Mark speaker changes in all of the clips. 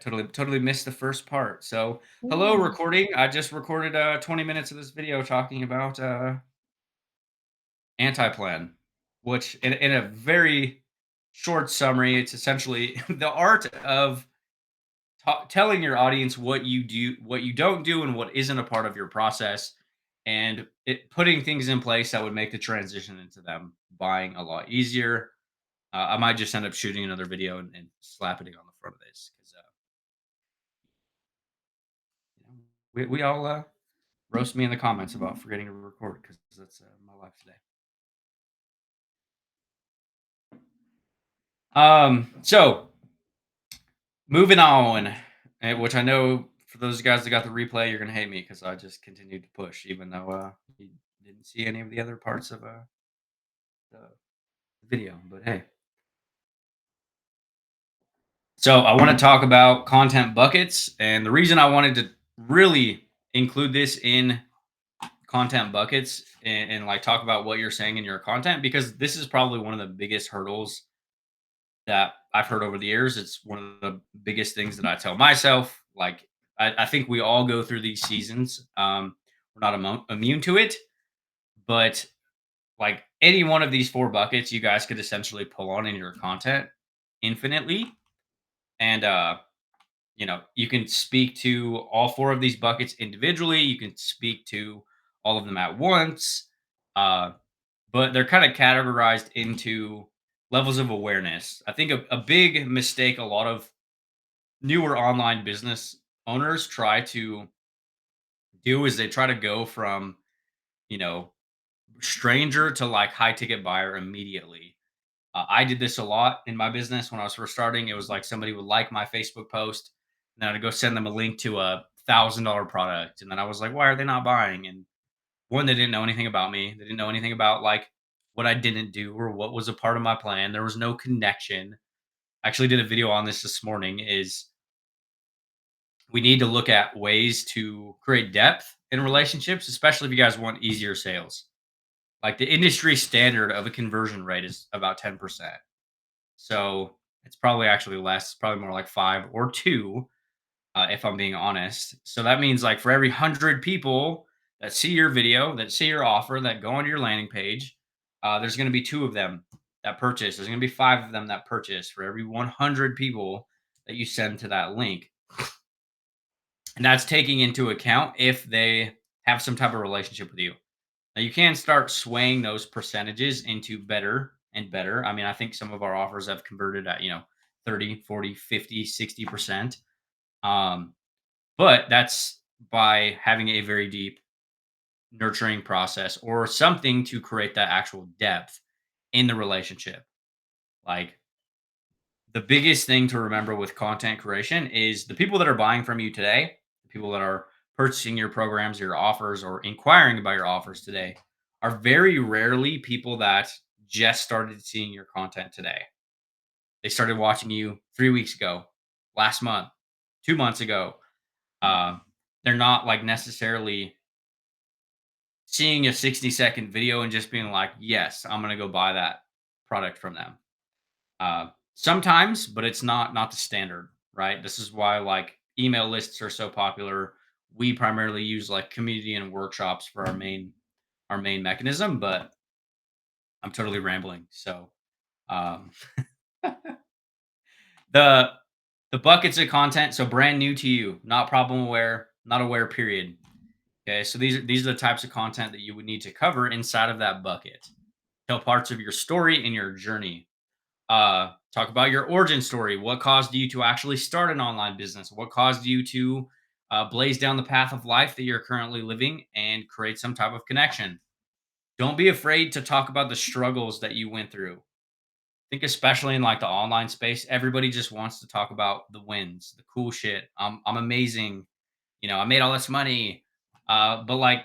Speaker 1: totally missed the first part. So, hello
Speaker 2: Mm.
Speaker 1: recording. I just recorded 20 minutes of this video talking about anti-plan, which in a very short summary, it's essentially the art of telling your audience what you do, what you don't do, and what isn't a part of your process, and putting things in place that would make the transition into them buying a lot easier. I might just end up shooting another video and slapping it on the front of this because we all roast me in the comments about forgetting to record because that's my life today. So moving on, which I know for those guys that got the replay, you're gonna hate me because I just continued to push, even though you didn't see any of the other parts of the video. But hey, so I want to talk about content buckets, and the reason I wanted to really include this in content buckets and like talk about what you're saying in your content because this is probably one of the biggest hurdles that I've heard over the years. It's one of the biggest things that I tell myself. Like, I think we all go through these seasons. We're not immune to it, but like any one of these four buckets, you guys could essentially pull on in your content infinitely. And, you can speak to all four of these buckets individually. You can speak to all of them at once. Uh, but they're kind of categorized into levels of awareness. I think a big mistake a lot of newer online business owners try to do is they try to go from, you know, stranger to like high ticket buyer immediately. I did this a lot in my business when I was first starting. It was like somebody would like my Facebook post, and then I'd go send them a link to $1,000 product, and then I was like, why are they not buying? And one, they didn't know anything about me. They didn't know anything about like what I didn't do or what was a part of my plan. There was no connection. I actually did a video on this morning. Is we need to look at ways to create depth in relationships, especially if you guys want easier sales. Like the industry standard of a conversion rate is about 10%. So it's probably actually less, probably more like five or two, if I'm being honest. So that means like for every 100 people that see your video, that see your offer, that go onto your landing page, there's going to be two of them that purchase. There's going to be five of them that purchase for every 100 people that you send to that link. And that's taking into account if they have some type of relationship with you. Now you can start swaying those percentages into better and better. I mean, I think some of our offers have converted at, 30, 40, 50, 60%. Um, but that's by having a very deep nurturing process or something to create that actual depth in the relationship. Like the biggest thing to remember with content creation is the people that are buying from you today, the people that are purchasing your programs, your offers, or inquiring about your offers today are very rarely people that just started seeing your content today. They started watching you 3 weeks ago, last month, 2 months ago. Uh, they're not like necessarily seeing a 60-second video and just being like, yes, I'm going to go buy that product from them. Sometimes, but it's not the standard, right? This is why like email lists are so popular. We primarily use like community and workshops for our main mechanism, but I'm totally rambling. So um, the the buckets of content, so brand new to you, not problem aware, not aware, period. Okay, so these are the types of content that you would need to cover inside of that bucket. Tell parts of your story and your journey. Talk about your origin story. What caused you to actually start an online business? What caused you to blaze down the path of life that you're currently living and create some type of connection? Don't be afraid to talk about the struggles that you went through. I think especially in like the online space, everybody just wants to talk about the wins, the cool shit. I'm amazing. I made all this money. But like,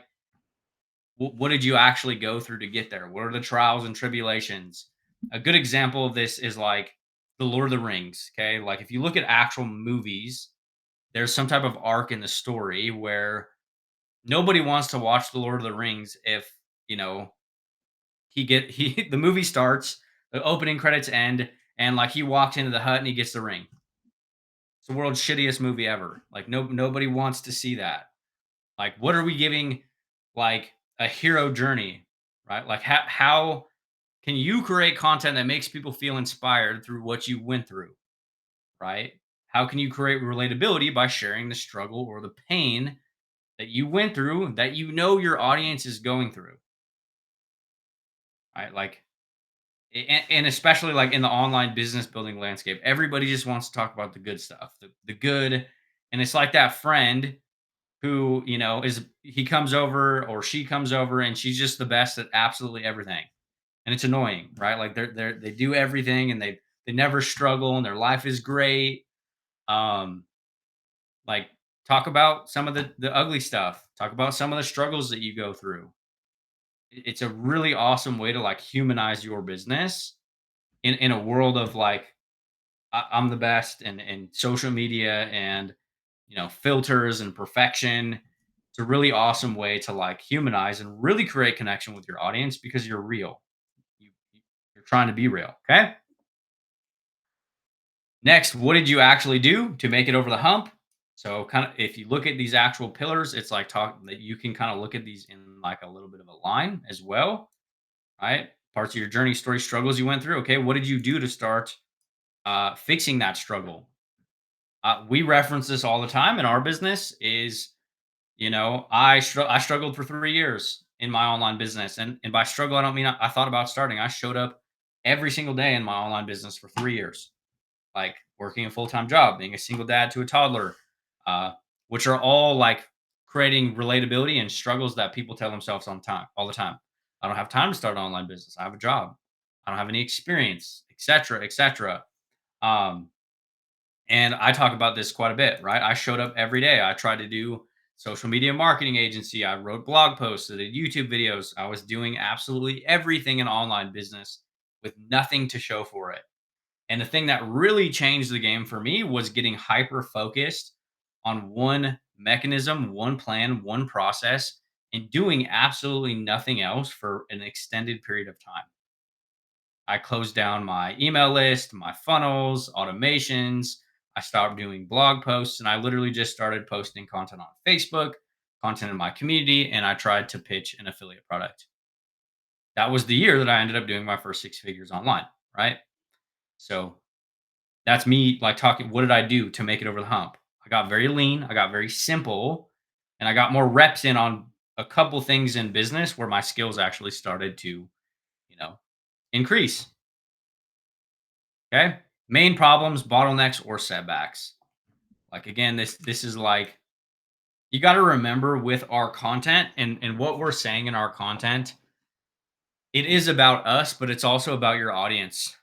Speaker 1: what did you actually go through to get there? What are the trials and tribulations? A good example of this is like the Lord of the Rings. Okay, like if you look at actual movies, there's some type of arc in the story where nobody wants to watch the Lord of the Rings if you know he the movie starts, the opening credits end, and like he walks into the hut and he gets the ring. It's the world's shittiest movie ever. Like nobody wants to see that. Like, what are we giving like a hero journey, right? Like how can you create content that makes people feel inspired through what you went through, right? How can you create relatability by sharing the struggle or the pain that you went through that you know your audience is going through, right? Like, and especially like in the online business building landscape, everybody just wants to talk about the good stuff, the good. And it's like that friend who, is he comes over or she comes over and she's just the best at absolutely everything. And it's annoying, right? Like they do everything and they never struggle and their life is great. Um, like talk about some of the ugly stuff. Talk about some of the struggles that you go through. It's a really awesome way to like humanize your business in a world of like I'm the best and social media and filters and perfection. It's a really awesome way to like humanize and really create connection with your audience because you're real. You're trying to be real. Okay. Next, what did you actually do to make it over the hump? So, kind of, if you look at these actual pillars, it's like talk that you can kind of look at these in like a little bit of a line as well, right? Parts of your journey, story, struggles you went through. Okay, what did you do to start fixing that struggle? We reference this all the time in our business. I struggled for 3 years in my online business, and by struggle, I don't mean I thought about starting. I showed up every single day in my online business for 3 years, like working a full time job, being a single dad to a toddler, uh, which are all like creating relatability and struggles that people tell themselves all the time. I don't have time to start an online business. I have a job. I don't have any experience, etc., etc. Um, and I talk about this quite a bit, right? I showed up every day. I tried to do social media marketing agency. I wrote blog posts, I did YouTube videos. I was doing absolutely everything in online business with nothing to show for it. And the thing that really changed the game for me was getting hyper focused on one mechanism, one plan, one process, and doing absolutely nothing else for an extended period of time. I closed down my email list, my funnels, automations. I stopped doing blog posts and I literally just started posting content on Facebook, content in my community, and I tried to pitch an affiliate product. That was the year that I ended up doing my first 6 figures online, right? So that's me like talking. What did I do to make it over the hump? I got very lean, I got very simple, and I got more reps in on a couple things in business where my skills actually started to, you know, increase. Okay. Main problems, bottlenecks, or setbacks. Like again, this is like you got to remember with our content and what we're saying in our content, it is about us, but it's also about your audience.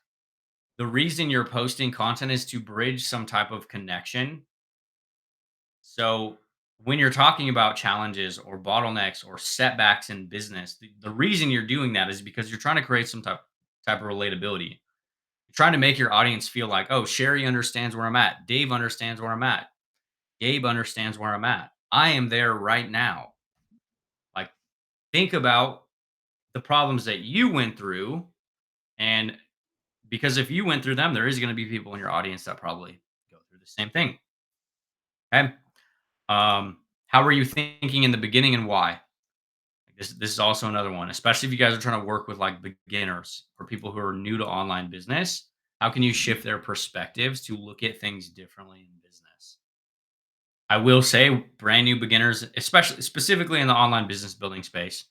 Speaker 1: The reason you're posting content is to bridge some type of connection. So when you're talking about challenges or bottlenecks or setbacks in business, the reason you're doing that is because you're trying to create some type of relatability. You're trying to make your audience feel like, oh, Sherry understands where I'm at. Dave understands where I'm at. Gabe understands where I'm at. I am there right now. Like, think about the problems that you went through. And because if you went through them, there is going to be people in your audience that probably go through the same thing. Okay. How were you thinking in the beginning and why? This is also another one, especially if you guys are trying to work with like beginners or people who are new to online business. How can you shift their perspectives to look at things differently in business? I will say, brand new beginners, especially specifically in the online business building space,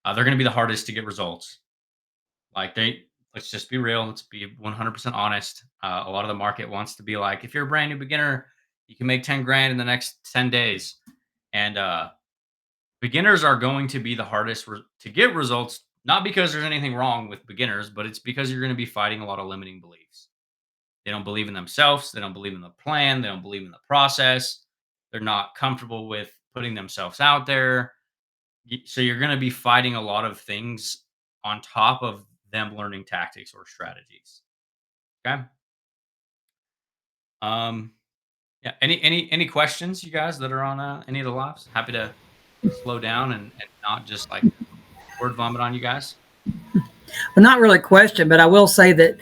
Speaker 1: they're going to be the hardest to get results. Like let's just be real. Let's be 100% honest. A lot of the market wants to be like, if you're a brand new beginner, you can make 10 grand in the next 10 days. And beginners are going to be the hardest to get results, not because there's anything wrong with beginners, but it's because you're going to be fighting a lot of limiting beliefs. They don't believe in themselves. They don't believe in the plan. They don't believe in the process. They're not comfortable with putting themselves out there. So you're going to be fighting a lot of things on top of them learning tactics or strategies. Okay. Yeah. Any questions, you guys, that are on any of the lives? Happy to slow down and not just like word vomit on you guys.
Speaker 2: Well, not really a question, but I will say that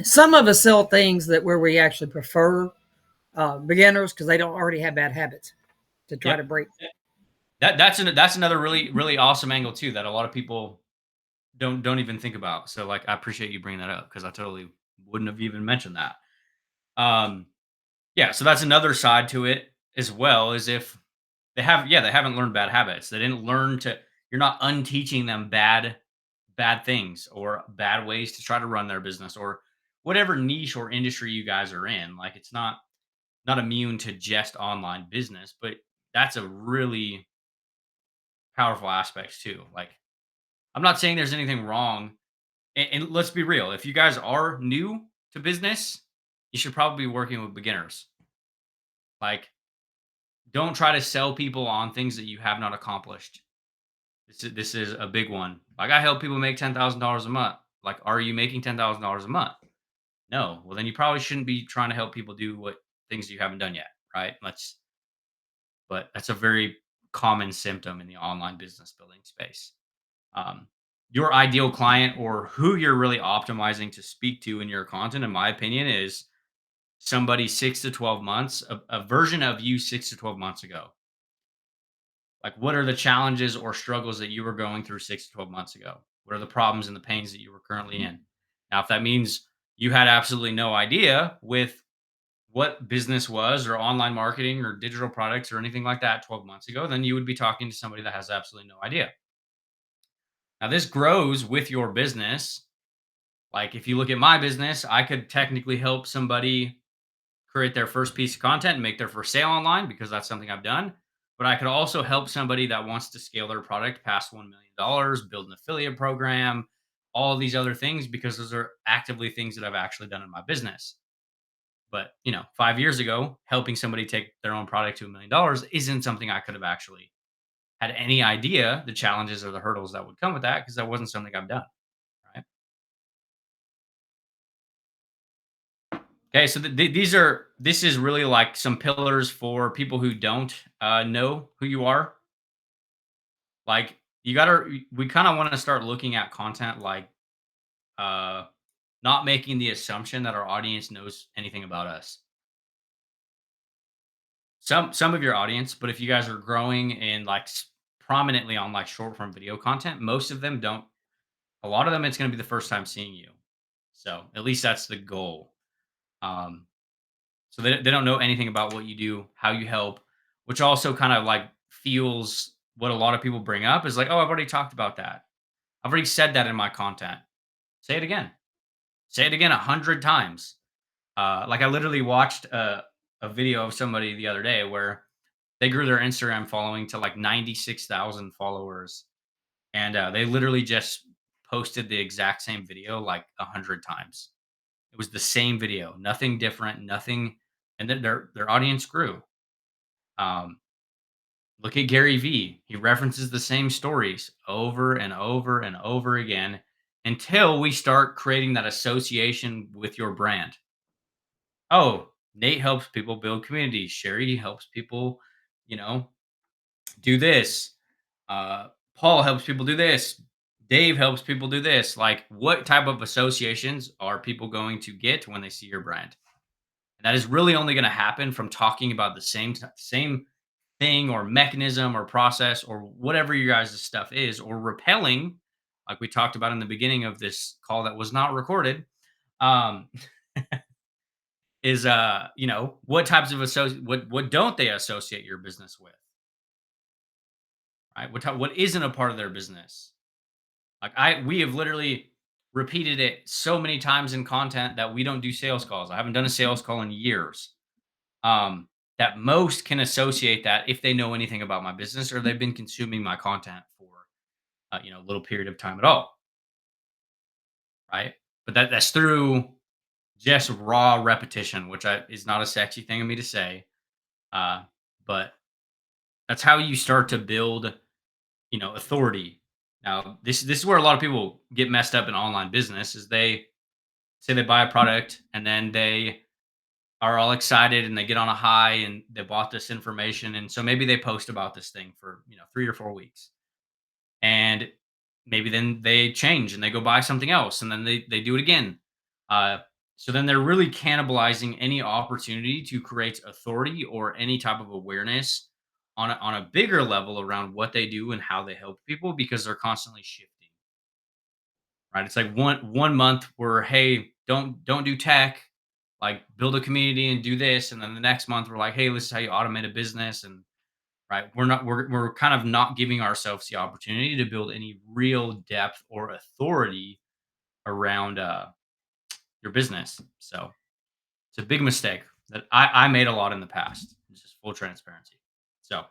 Speaker 2: some of us sell things that where we actually prefer beginners because they don't already have bad habits to try to
Speaker 1: Yep.
Speaker 2: break.
Speaker 1: That's another really awesome angle too that a lot of people don't even think about. So like I appreciate you bringing that up because I totally wouldn't have even mentioned that. Um, yeah, so that's another side to it as well. Is if they haven't learned bad habits. They didn't learn to. You're not unteaching them bad things or bad ways to try to run their business or whatever niche or industry you guys are in. Like it's not immune to just online business, but that's a really powerful aspect too. Like I'm not saying there's anything wrong. And let's be real. If you guys are new to business, you should probably be working with beginners. Like, don't try to sell people on things that you have not accomplished. This is a big one. Like, I help people make $10,000 a month. Like, are you making $10,000 a month? No. Well, then you probably shouldn't be trying to help people do what things you haven't done yet, right? But that's a very common symptom in the online business building space. Um, your ideal client or who you're really optimizing to speak to in your content, in my opinion, is somebody 6 to 12 months, a version of you 6 to 12 months ago. Like, what are the challenges or struggles that you were going through 6 to 12 months ago? What are the problems and the pains that you were currently in? Now, if that means you had absolutely no idea with what business was or online marketing or digital products or anything like that 12 months ago, then you would be talking to somebody that has absolutely no idea. Now, this grows with your business. Like, if you look at my business, I could technically help somebody create their first piece of content and make their first sale online because that's something I've done. But I could also help somebody that wants to scale their product past $1 million, build an affiliate program, all of these other things, because those are actively things that I've actually done in my business. But, 5 years ago, helping somebody take their own product to $1 million isn't something I could have actually had any idea the challenges or the hurdles that would come with that because that wasn't something I've done. Right. Okay, so this is really like some pillars for people who don't know who you are. Like we kind of want to start looking at content like uh, not making the assumption that our audience knows anything about us. Some of your audience, but if you guys are growing and like prominently on like short form video content, most of them don't. A lot of them, it's going to be the first time seeing you. So at least that's the goal. Um, So they don't know anything about what you do, how you help, which also kind of like feels what a lot of people bring up is like, oh, I've already talked about that. I've already said that in my content. Say it again. Say it again 100 times. Like I literally watched a video of somebody the other day where they grew their Instagram following to like 96,000 followers. And they literally just posted the exact same video like 100 times. It was the same video, nothing different, nothing, and then their audience grew. Um, Look at Gary Vee. He references the same stories over and over and over again until we start creating that association with your brand. Oh, Nate helps people build communities. Sherry helps people, you know, do this. Uh, Paul helps people do this. Dave helps people do this. Like, what type of associations are people going to get when they see your brand? And that is really only going to happen from talking about the same thing or mechanism or process or whatever your guys' stuff is, or repelling, like we talked about in the beginning of this call that was not recorded, um, is what types of what don't they associate your business with, right? What isn't a part of their business? Like we have literally repeated it so many times in content that we don't do sales calls. I haven't done a sales call in years. That most can associate that if they know anything about my business or they've been consuming my content for a little period of time at all, right? But that's through just raw repetition, which is not a sexy thing of me to say, uh, but that's how you start to build, authority. Now, this is where a lot of people get messed up in online business is they say they buy a product and then they are all excited and they get on a high and they bought this information and so maybe they post about this thing for 3 or 4 weeks and maybe then they change and they go buy something else and then they do it again. uh So then they're really cannibalizing any opportunity to create authority or any type of awareness on a bigger level around what they do and how they help people because they're constantly shifting. Right? It's like one month where, hey, don't do tech, like build a community and do this, and then the next month we're like, hey, this is how you automate a business, and right, we're kind of not giving ourselves the opportunity to build any real depth or authority around your business. So it's a big mistake that I made a lot in the past. Just full transparency. So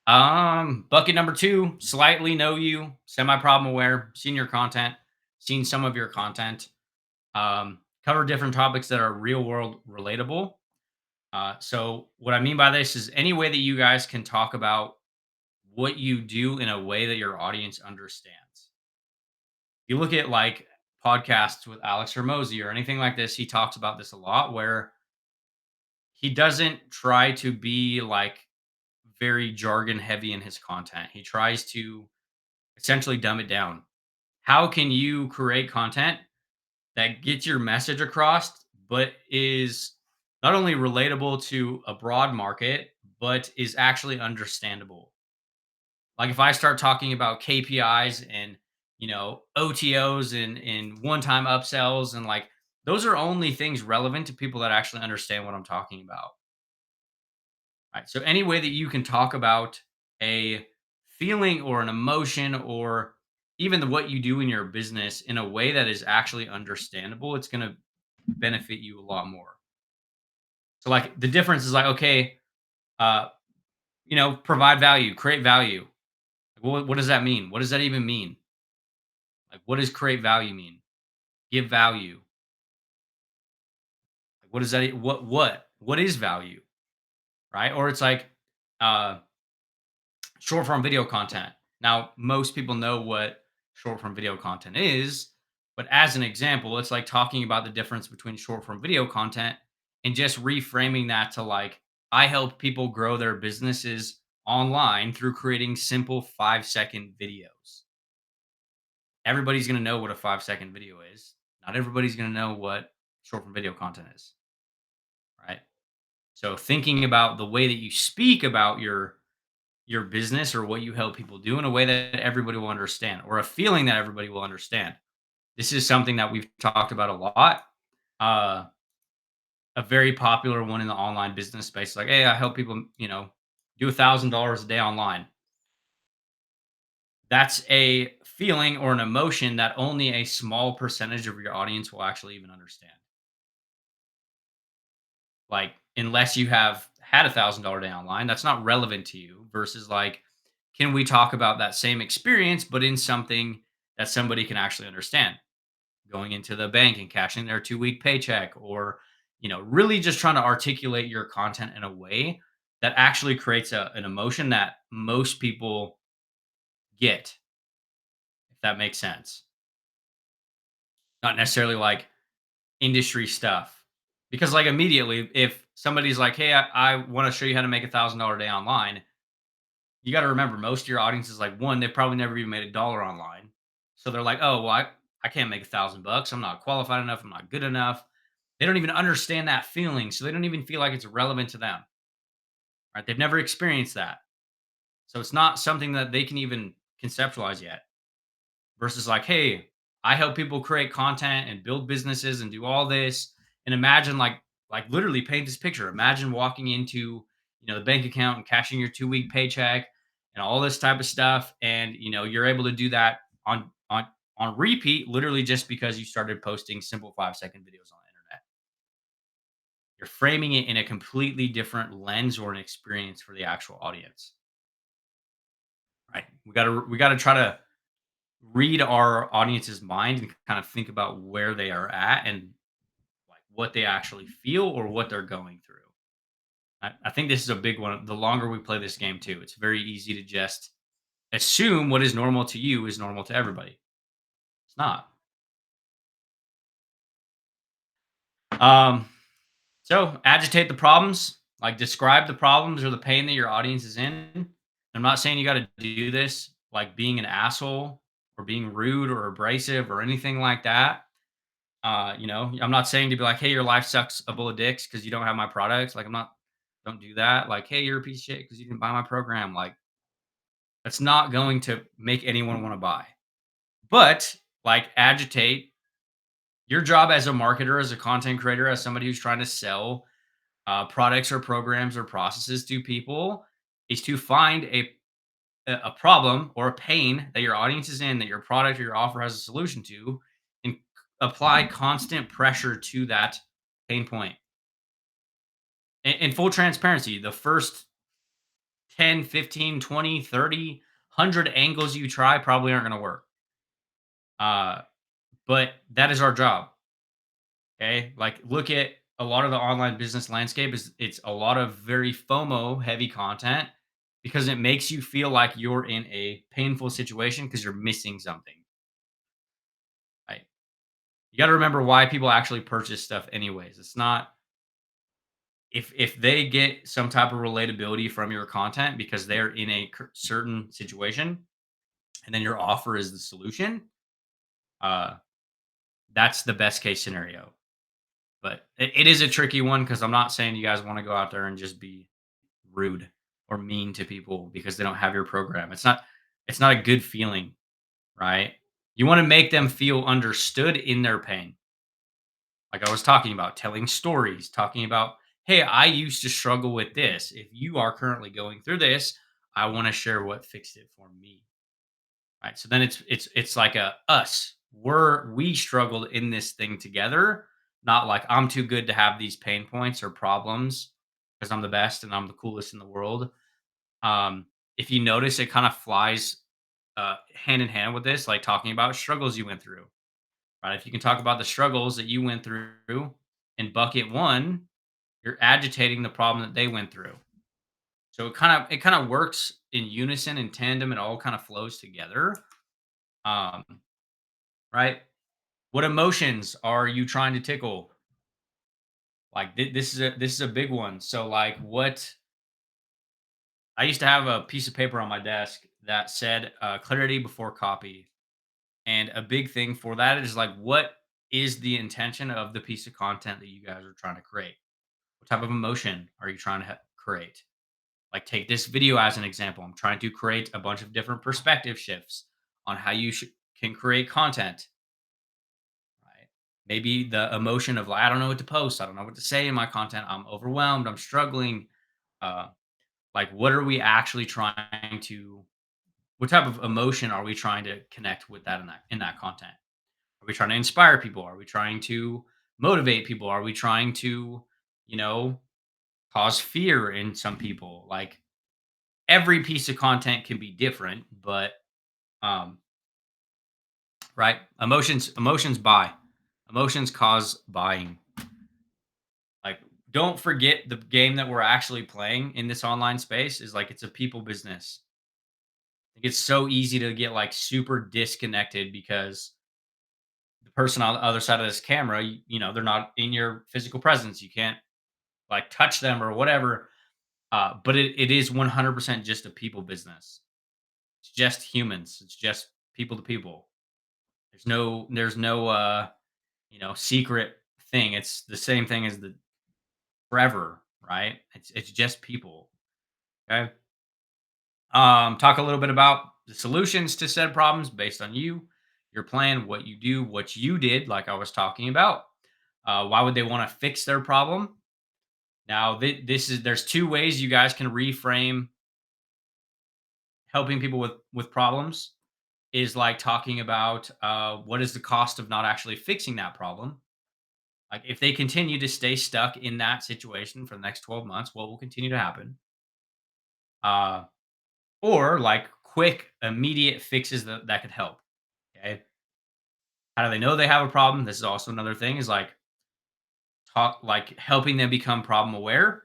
Speaker 1: bucket number two, slightly know you, semi-problem aware, seen your content, seen some of your content, cover different topics that are real world relatable. So what I mean by this is any way that you guys can talk about what you do in a way that your audience understands. You look at like podcasts with Alex Hermosi or anything like this, he talks about this a lot where he doesn't try to be like very jargon heavy in his content. He tries to essentially dumb it down. How can you create content that gets your message across, but is not only relatable to a broad market, but is actually understandable? Like if I start talking about KPIs and OTOs and one-time upsells and like those are only things relevant to people that actually understand what I'm talking about. Right. So any way that you can talk about a feeling or an emotion or even what you do in your business in a way that is actually understandable, it's going to benefit you a lot more. So like the difference is like, okay, uh, provide value, create value. What does that mean? What does that even mean? Like, what does create value mean? Give value. Like, what does that? What is value? Right? Or it's like, uh, short form video content. Now, most people know what short form video content is, but as an example, it's like talking about the difference between short form video content and just reframing that to like, I help people grow their businesses online through creating simple 5-second videos. Everybody's going to know what a 5-second video is. Not everybody's going to know what short form video content is, right? So thinking about the way that you speak about your business or what you help people do in a way that everybody will understand or a feeling that everybody will understand. This is something that we've talked about a lot. Uh, a very popular one in the online business space, like, hey, I help people, do $1,000 a day online. That's a feeling or an emotion that only a small percentage of your audience will actually even understand. Like, unless you have had $1,000 day online, that's not relevant to you versus like, can we talk about that same experience, but in something that somebody can actually understand? Going into the bank and cashing their 2-week paycheck, or, really just trying to articulate your content in a way that actually creates an emotion that most people get, if that makes sense. Not necessarily like industry stuff. Because like immediately, if somebody's like, hey, I want to show you how to make $1,000 day online, you got to remember most of your audience is like one, they've probably never even made $1 online. So they're like, oh, well, I can't make $1,000. I'm not qualified enough. I'm not good enough. They don't even understand that feeling. So they don't even feel like it's relevant to them. Right. They've never experienced that. So it's not something that they can even conceptualize yet. Versus like, hey, I help people create content and build businesses and do all this. And imagine like literally paint this picture. Imagine walking into, the bank account and cashing your 2-week paycheck and all this type of stuff. And you're able to do that on repeat, literally just because you started posting simple 5-second videos on the internet. You're framing it in a completely different lens or an experience for the actual audience. Right. We gotta try to read our audience's mind and kind of think about where they are at and like what they actually feel or what they're going through. I think this is a big one. The longer we play this game too, it's very easy to just assume what is normal to you is normal to everybody. It's not. Um, so agitate the problems, like describe the problems or the pain that your audience is in. I'm not saying you got to do this like being an asshole or being rude or abrasive or anything like that. I'm not saying to be like, hey, your life sucks a bowl of dicks because you don't have my products. Like, don't do that. Like, hey, you're a piece of shit because you didn't buy my program. Like, that's not going to make anyone want to buy. But like, agitate your job as a marketer, as a content creator, as somebody who's trying to sell products or programs or processes to people is to find a problem or a pain that your audience is in that your product or your offer has a solution to, and apply constant pressure to that pain point. In full transparency, the first 10, 15, 20, 30, 100 angles you try probably aren't going to work. Uh, but that is our job. Okay. Like, look at a lot of the online business landscape is it's a lot of very FOMO heavy content because it makes you feel like you're in a painful situation because you're missing something. Right. You got to remember why people actually purchase stuff anyways. It's not if they get some type of relatability from your content because they're in a certain situation and then your offer is the solution, uh that's the best case scenario. But it is a tricky one because I'm not saying you guys want to go out there and just be rude or mean to people because they don't have your program. It's not a good feeling, right? You want to make them feel understood in their pain. Like I was talking about, telling stories, talking about, hey, I used to struggle with this. If you are currently going through this, I want to share what fixed it for me. Right. So then it's like a us. We struggled in this thing together, not like I'm too good to have these pain points or problems because I'm the best and I'm the coolest in the world. Um, if you notice, it kind of flies hand in hand with this, like talking about struggles you went through. Right. If you can talk about the struggles that you went through in bucket one, you're agitating the problem that they went through. So it kind of works in unison, in tandem. It all kind of flows together. Um, right. What emotions are you trying to tickle? Like this is a big one. So like what I used to have a piece of paper on my desk that said clarity before copy. And a big thing for that is like what is the intention of the piece of content that you guys are trying to create? What type of emotion are you trying to create? Like take this video as an example. I'm trying to create a bunch of different perspective shifts on how you can create content. Right. Maybe the emotion of like, I don't know what to post. I don't know what to say in my content. I'm overwhelmed. I'm struggling. Uh, like, what are we actually trying to? What type of emotion are we trying to connect with that content? Are we trying to inspire people? Are we trying to motivate people? Are we trying to, you know, cause fear in some people? Like every piece of content can be different, but um, right? Emotions buy. Emotions cause buying. Like, don't forget the game that we're actually playing in this online space is like it's a people business. It's so easy to get like super disconnected because the person on the other side of this camera, they're not in your physical presence. You can't like touch them or whatever. But it is 100% just a people business. It's just humans. It's just people to people. There's no secret thing. It's the same thing as the forever, right? It's just people. Okay. Talk a little bit about the solutions to said problems based on you, your plan, what you do, what you did, like I was talking about. Why would they want to fix their problem? Now, there's two ways you guys can reframe helping people with problems. Is like talking about what is the cost of not actually fixing that problem. Like if they continue to stay stuck in that situation for the next 12 months, what will continue to happen? Uh, or like quick, immediate fixes that could help. Okay. How do they know they have a problem? This is also another thing is like talk like helping them become problem aware.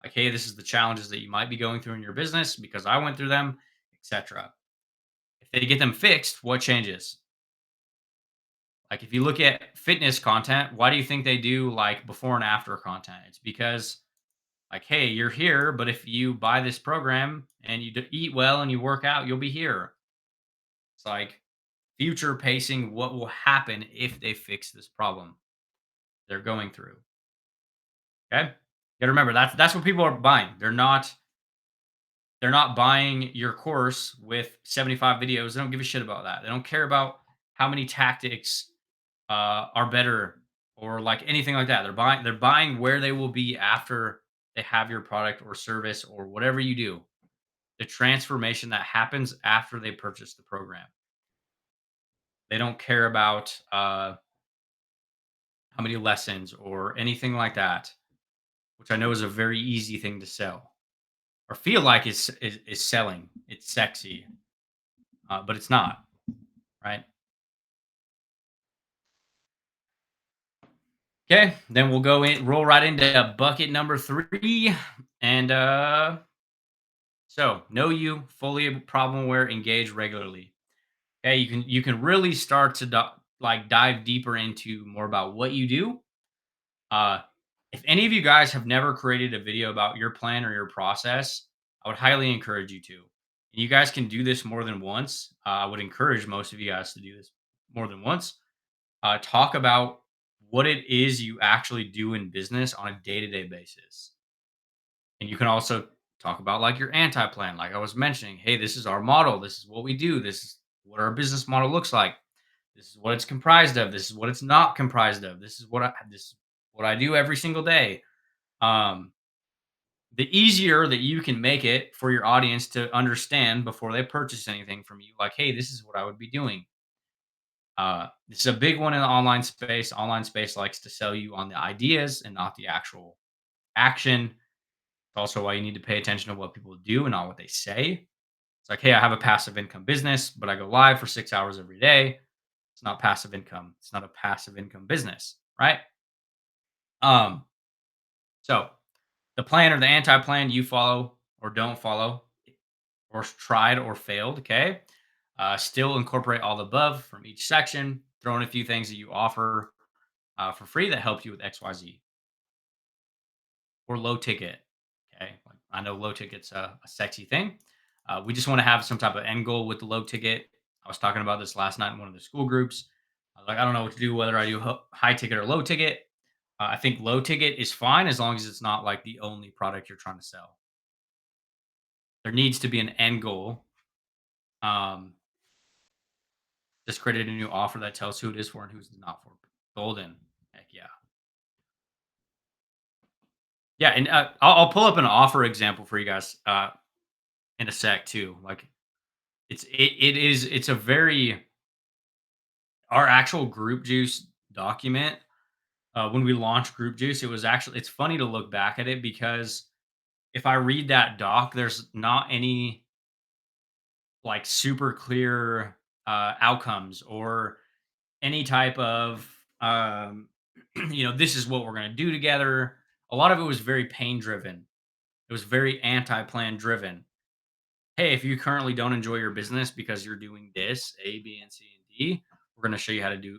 Speaker 1: Like, hey, this is the challenges that you might be going through in your business because I went through them, etc. If they get them fixed, what changes? Like if you look at fitness content, why do you think they do like before and after content? It's because like, hey, you're here, but if you buy this program and you eat well and you work out, you'll be here. It's like future pacing what will happen if they fix this problem they're going through. Okay? You gotta remember that's what people are buying. They're not buying your course with 75 videos. They don't give a shit about that. They don't care about how many tactics are better or like anything like that. They're buying where they will be after they have your product or service or whatever you do. The transformation that happens after they purchase the program. They don't care about how many lessons or anything like that, which I know is a very easy thing to sell or feel like is selling. It's sexy, but it's not, right? Okay, then we'll roll right into bucket number 3, and so know you, fully problem aware, engage regularly. Okay, you can really start to like dive deeper into more about what you do. Uh, if any of you guys have never created a video about your plan or your process, I would highly encourage you to. And you guys can do this more than once. I would encourage most of you guys to do this more than once. Talk about what it is you actually do in business on a day-to-day basis. And you can also talk about like your anti-plan, like I was mentioning. Hey, this is our model. This is what we do. This is what our business model looks like. This is what it's comprised of. This is what it's not comprised of. This is what I do every single day. Um, the easier that you can make it for your audience to understand before they purchase anything from you, like, hey, this is what I would be doing. This is a big one in the online space. Online space likes to sell you on the ideas and not the actual action. It's also why you need to pay attention to what people do and not what they say. It's like, hey, I have a passive income business, but I go live for 6 hours every day. It's not passive income. It's not a passive income business, right? Um, so the plan or the anti-plan you follow or don't follow, or tried or failed. Okay. Still incorporate all the above from each section. Throw in a few things that you offer for free that help you with XYZ or low ticket. Okay. Like, I know low ticket's a sexy thing. We just want to have some type of end goal with the low ticket. I was talking about this last night in one of the school groups. I was like, I don't know what to do, whether I do high ticket or low ticket. I think low ticket is fine as long as it's not like the only product you're trying to sell. There needs to be an end goal. Um, just created a new offer that tells who it is for and who's not for. Golden. Heck yeah. Yeah, and I'll pull up an offer example for you guys in a sec too. Like it's a very our actual group juice document. When we launched group juice, it's funny to look back at it because if I read that doc, there's not any like super clear outcomes or any type of this is what we're going to do together. A lot of it was very pain driven. It was very anti-plan driven. Hey, if you currently don't enjoy your business because you're doing this A, B, and C, and D, we're going to show you how to do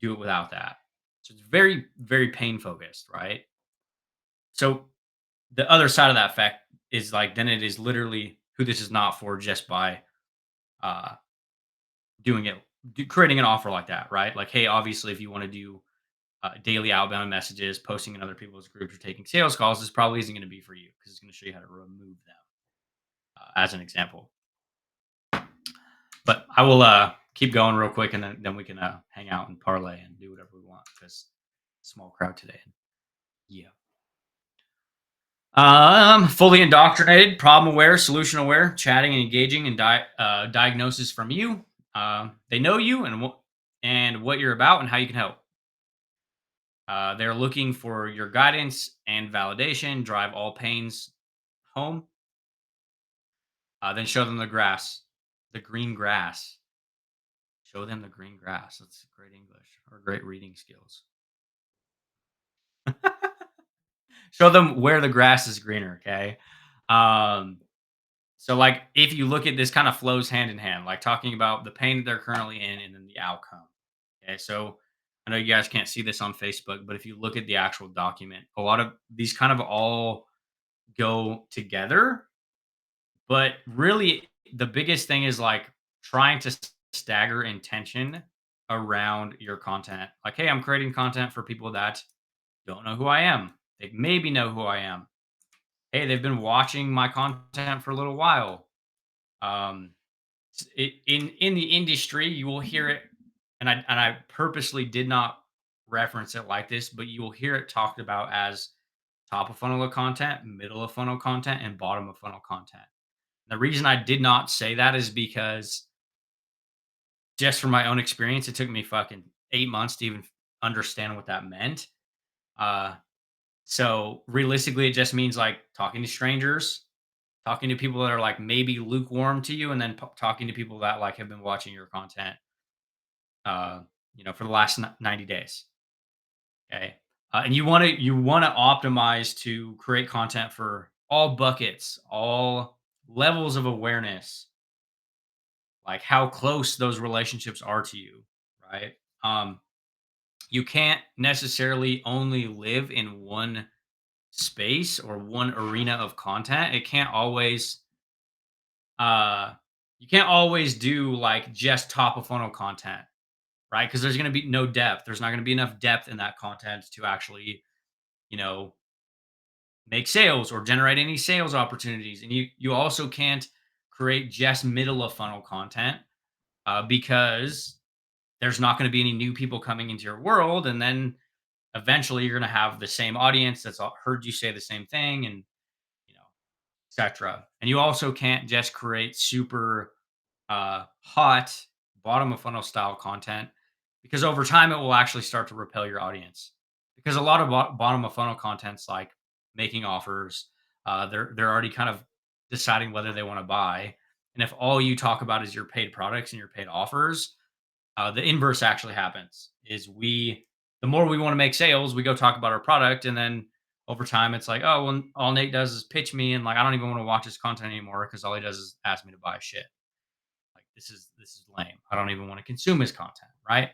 Speaker 1: it without that. So it's very very pain focused, right? So the other side of that fact is like then it is literally who this is not for just by uh doing it creating an offer like that, right? Like, hey, obviously if you want to do daily outbound messages, posting in other people's groups, or taking sales calls, this probably isn't going to be for you because it's going to show you how to remove them, as an example. But I will keep going real quick, and then we can hang out and parlay and do whatever we want because small crowd today. Yeah. Fully indoctrinated, problem aware, solution aware, chatting and engaging, and diagnosis from you. They know you and what you're about and how you can help. They're looking for your guidance and validation. Drive all pains home. Then show them the grass, the green grass. Show them the green grass. That's great English or great reading skills. Show them where the grass is greener. Okay. Um, so like if you look at this kind of flows hand in hand, like talking about the pain that they're currently in and then the outcome. Okay. So I know you guys can't see this on Facebook, but if you look at the actual document, a lot of these kind of all go together. But really, the biggest thing is like trying to stagger intention around your content. Like, hey, I'm creating content for people that don't know who I am. They maybe know who I am. Hey, they've been watching my content for a little while. Um, in the industry, you will hear it, and I purposely did not reference it like this, but you will hear it talked about as top of funnel of content, middle of funnel content, and bottom of funnel content. The reason I did not say that is because just from my own experience, it took me fucking 8 months to even understand what that meant. Uh, so realistically, it just means like talking to strangers, talking to people that are like maybe lukewarm to you, and then talking to people that like have been watching your content, uh, for the last 90 days. Okay. And you want to optimize to create content for all buckets, all levels of awareness, like how close those relationships are to you, right? Um, you can't necessarily only live in one space or one arena of content. It can't always you can't always do like just top of funnel content, right? Because there's going to be no depth. There's not going to be enough depth in that content to actually, you know, make sales or generate any sales opportunities. And you also can't create just middle of funnel content because there's not going to be any new people coming into your world, and then eventually you're going to have the same audience that's heard you say the same thing, and you know, etc. And you also can't just create super hot bottom of funnel style content, because over time it will actually start to repel your audience, because a lot of bottom of funnel content's like making offers. They're already kind of deciding whether they want to buy, and if all you talk about is your paid products and your paid offers, the inverse actually happens. Is we The more we want to make sales, we go talk about our product, and then over time it's like, oh well, all Nate does is pitch me, and like I don't even want to watch his content anymore because all he does is ask me to buy shit. Like this is lame. I don't even want to consume his content, right?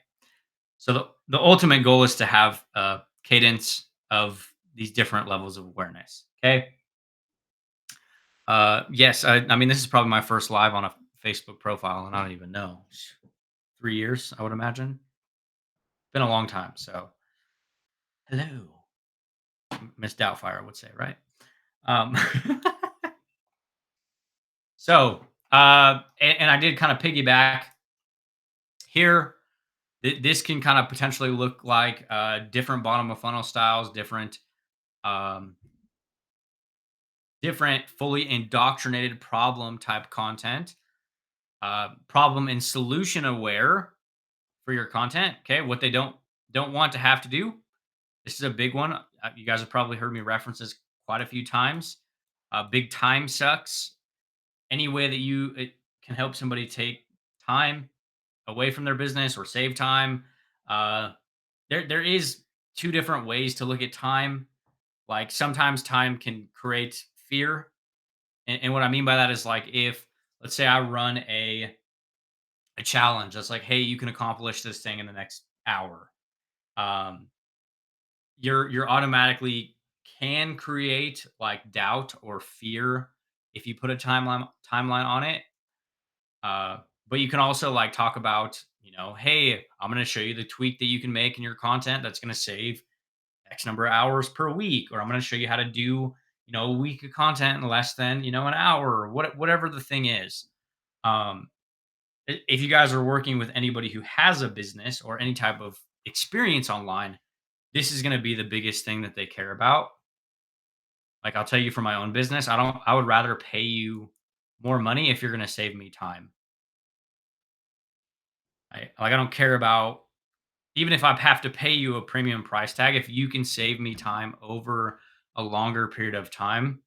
Speaker 1: So the ultimate goal is to have a cadence of these different levels of awareness. Okay. Yes, I mean this is probably my first live on a Facebook profile, and I don't even know. 3 years, I would imagine. Been a long time. So hello, Miss Doubtfire would say, right? Um, so and I did kind of piggyback here. This can kind of potentially look like different bottom of funnel styles, um, different fully indoctrinated problem type content, problem and solution aware for your content. Okay, what they don't want to have to do. This is a big one. You guys have probably heard me reference this quite a few times. Big time sucks. Any way that it can help somebody take time away from their business or save time. Uh, there is two different ways to look at time. Like sometimes time can create fear, and what I mean by that is like if let's say I run a challenge that's like, hey, you can accomplish this thing in the next hour. Um, you're automatically can create like doubt or fear if you put a timeline on it. Uh, but you can also like talk about, hey, I'm going to show you the tweak that you can make in your content that's going to save X number of hours per week, or I'm going to show you how to do, a week of content in less than, an hour, or whatever the thing is. Um, if you guys are working with anybody who has a business or any type of experience online, this is going to be the biggest thing that they care about. Like I'll tell you for my own business, I would rather pay you more money if you're going to save me time. I don't care about, even if I have to pay you a premium price tag, if you can save me time over a longer period of time.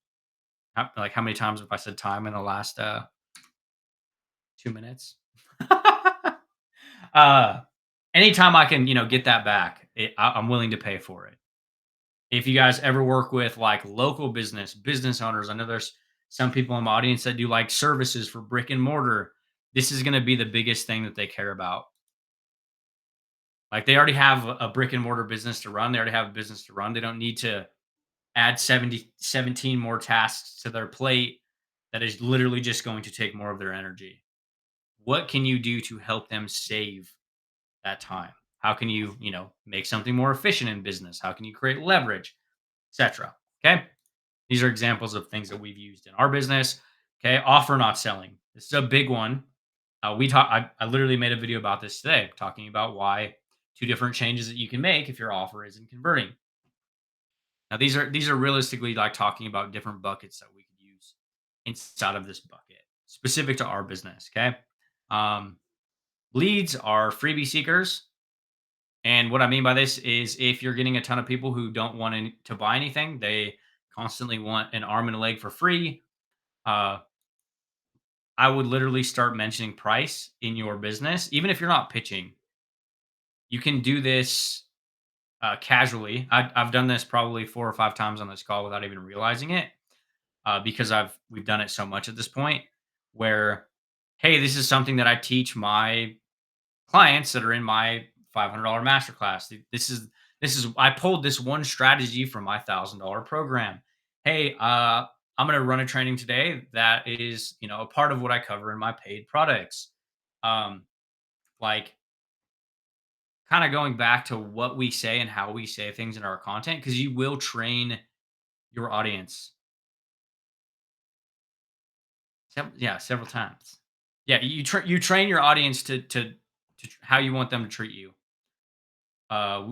Speaker 1: Like how many times have I said time in the last 2 minutes? uh Anytime I can, get that back, I'm willing to pay for it. If you guys ever work with like local business owners, I know there's some people in my audience that do like services for brick and mortar. This is going to be the biggest thing that they care about. Like they already have a brick and mortar business to run. They already have a business to run. They don't need to add 17 more tasks to their plate that is literally just going to take more of their energy. what can you do to help them save that time? How can you, make something more efficient in business? How can you create leverage, etc.? Okay. These are examples of things that we've used in our business. Okay. Offer not selling. This is a big one. I literally made a video about this today, talking about why two different changes that you can make if your offer isn't converting. Now, these are realistically like talking about different buckets that we could use inside of this bucket, specific to our business. Okay. Um, Leads are freebie seekers. And what I mean by this is if you're getting a ton of people who don't want to buy anything, they constantly want an arm and a leg for free. Uh, I would literally start mentioning price in your business, even if you're not pitching. You can do this casually. I've done this probably 4 or 5 times on this call without even realizing it, because we've done it so much at this point. Where, hey, this is something that I teach my clients that are in my $500 masterclass. This is I pulled this one strategy from my $1,000 program. Hey, I'm going to run a training today that is, a part of what I cover in my paid products. Um, like kind of going back to what we say and how we say things in our content, because you will train your audience. Yeah, several times. Yeah, you train your audience to how you want them to treat you.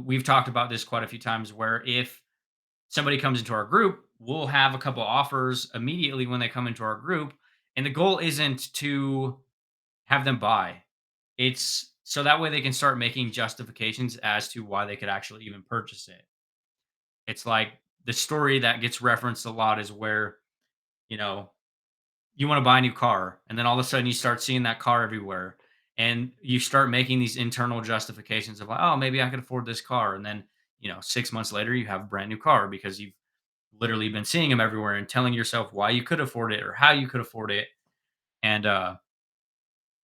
Speaker 1: We've talked about this quite a few times where if somebody comes into our group, we'll have a couple offers immediately when they come into our group. And the goal isn't to have them buy, it's so that way they can start making justifications as to why they could actually even purchase it. It's like the story that gets referenced a lot is where, you know, you want to buy a new car and then all of a sudden you start seeing that car everywhere and you start making these internal justifications of like, oh, maybe I could afford this car. And then, 6 months later you have a brand new car because you've literally been seeing them everywhere and telling yourself why you could afford it or how you could afford it. And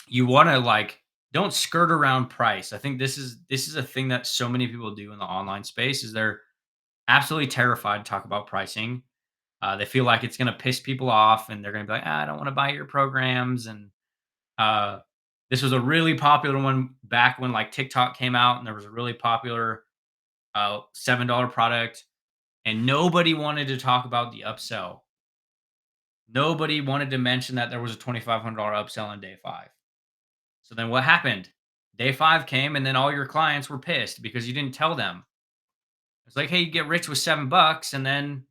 Speaker 1: you want to like don't skirt around price. I think this is a thing that so many people do in the online space is they're absolutely terrified to talk about pricing. They feel like it's going to piss people off, and they're going to be like, I don't want to buy your programs. And uh, this was a really popular one back when like TikTok came out, and there was a really popular $7 product, and nobody wanted to talk about the upsell. Nobody wanted to mention that there was a $2,500 upsell on day five. So then what happened? Day five came, and then all your clients were pissed because you didn't tell them. It's like, hey, you get rich with $7, and then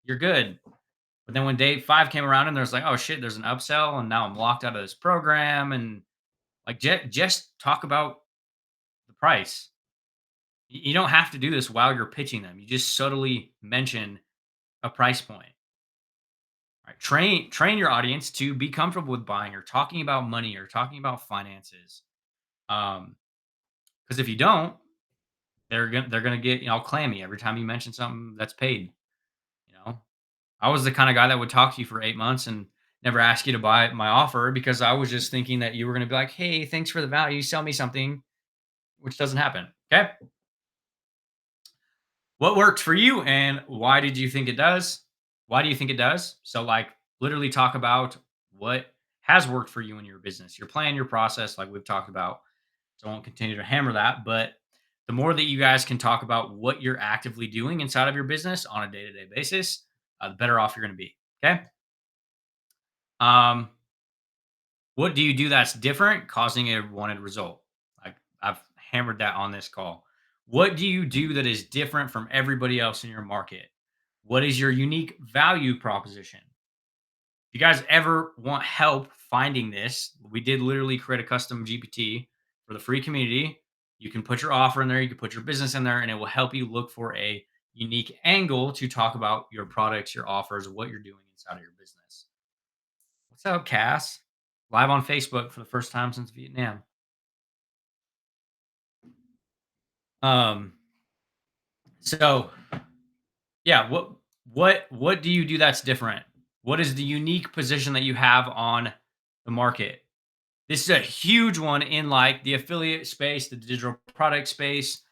Speaker 1: you're good. But then when day five came around and there's like, oh shit, there's an upsell and now I'm locked out of this program. And like, just talk about the price. You don't have to do this while you're pitching them. You just subtly mention a price point. Right? Train your audience to be comfortable with buying or talking about money or talking about finances. Because if you don't, they're gonna get all clammy every time you mention something that's paid. You know, I was the kind of guy that would talk to you for 8 months and never ask you to buy my offer because I was just thinking that you were going to be like, hey, thanks for the value. Sell me something, which doesn't happen. Okay. What worked for you and why did you think it does? Why do you think it does? So, like, literally talk about what has worked for you in your business, your plan, your process, like we've talked about. So, I won't continue to hammer that. But the more that you guys can talk about what you're actively doing inside of your business on a day to day basis, the better off you're going to be. Okay. Um, what do you do that's different, causing a wanted result? Like I've hammered that on this call. What do you do that is different from everybody else in your market? What is your unique value proposition? If you guys ever want help finding this, we did literally create a custom GPT for the free community. You can put your offer in there, you can put your business in there, and it will help you look for a unique angle to talk about your products, your offers, what you're doing inside of your business. What's up, Cass? Live on Facebook for the first time since Vietnam. Um, so yeah, what do you do that's different? What is the unique position that you have on the market? This is a huge one in like the affiliate space, the digital product space.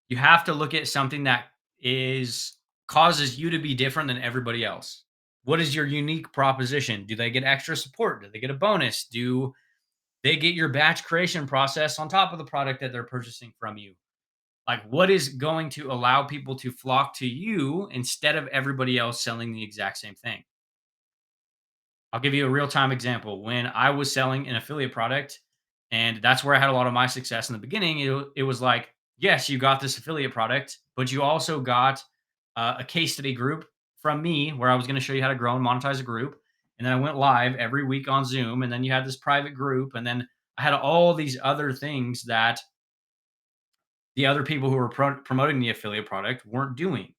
Speaker 1: You have to look at something that is causes you to be different than everybody else. What is your unique proposition? Do they get extra support? Do they get a bonus? Do They get your batch creation process on top of the product that they're purchasing from you. Like, what is going to allow people to flock to you instead of everybody else selling the exact same thing? I'll give you a real time example. When I was selling an affiliate product, and that's where I had a lot of my success in the beginning, it was like, yes, you got this affiliate product, but you also got a case study group from me where I was going to show you how to grow and monetize a group. And then I went live every week on Zoom. And then you had this private group. And then I had all these other things that the other people who were promoting the affiliate product weren't doing.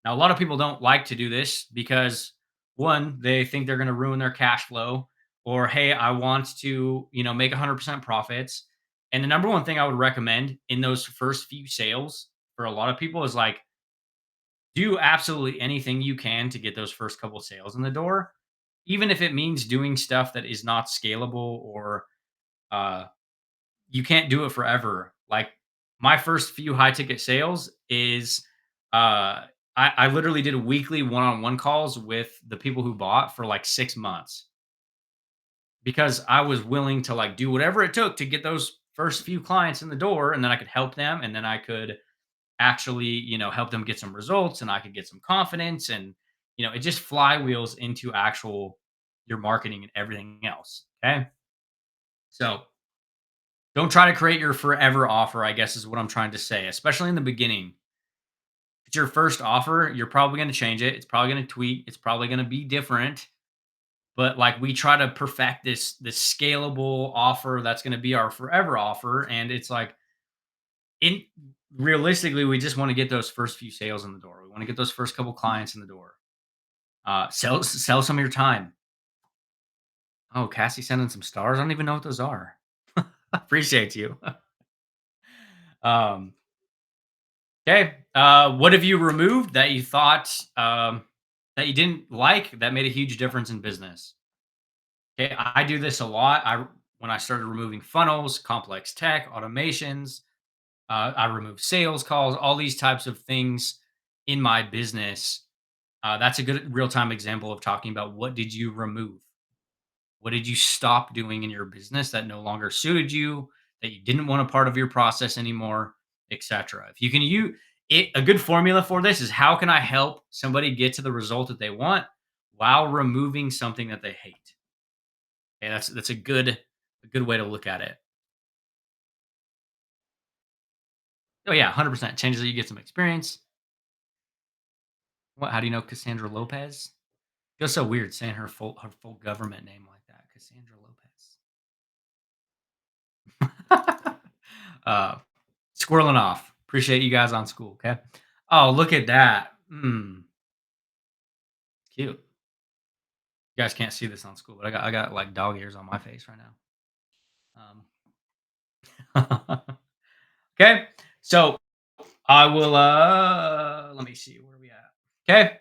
Speaker 1: Now, a lot of people don't like to do this because one, they think they're going to ruin their cash flow, or hey, I want to, make 100% profits. And the number one thing I would recommend in those first few sales for a lot of people is like, do absolutely anything you can to get those first couple sales in the door, even if it means doing stuff that is not scalable or uh, you can't do it forever. Like my first few high ticket sales is I literally did weekly one-on-one calls with the people who bought for like 6 months because I was willing to like do whatever it took to get those first few clients in the door, and then I could help them, and then I could actually, help them get some results, and I could get some confidence, and it just flywheels into actual your marketing and everything else. Okay. So don't try to create your forever offer, I guess is what I'm trying to say, especially in the beginning. It's your first offer. You're probably going to change it. It's probably going to tweak. It's probably going to be different. But like we try to perfect this scalable offer that's going to be our forever offer. And it's like in realistically, we just want to get those first few sales in the door. We want to get those first couple clients in the door. Sell some of your time. Oh, Cassie sending some stars. I don't even know what those are. Appreciate you. um Okay. What have you removed that you thought that you didn't like that made a huge difference in business? Okay, I do this a lot. I When I started removing funnels, complex tech, automations, I removed sales calls, all these types of things in my business. That's a good real time example of talking about what did you remove? What did you stop doing in your business that no longer suited you, that you didn't want a part of your process anymore, etc. If you can use it, a good formula for this is how can I help somebody get to the result that they want while removing something that they hate? Okay, that's a good way to look at it. Oh yeah, 100% changes that you get some experience. What? How do you know Cassandra Lopez? Feels so weird saying her full government name like that, Cassandra Lopez. Squirreling off. Appreciate you guys on school. Okay. Oh, look at that. Cute. You guys can't see this on school, but I got like dog ears on my face right now. Okay. So I will let me see where we at. Okay.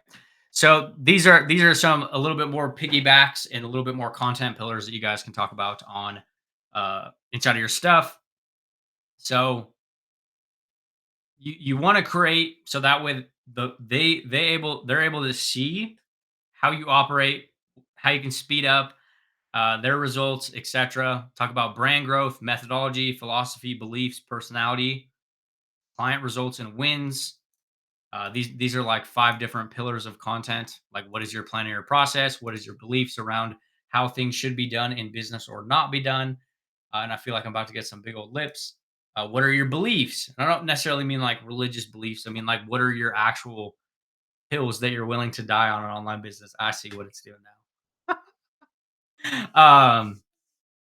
Speaker 1: So these are some a little bit more piggybacks and a little bit more content pillars that you guys can talk about on inside of your stuff. So you want to create so that way they're able to see how you operate, how you can speed up their results, etc. Talk about brand growth, methodology, philosophy, beliefs, personality, client results and wins. These are like 5 different pillars of content. Like, what is your plan or your process? What is your beliefs around how things should be done in business or not be done? And I feel like I'm about to get some big old lips. What are your beliefs? And I don't necessarily mean like religious beliefs. I mean like what are your actual hills that you're willing to die on an online business? I see what it's doing now.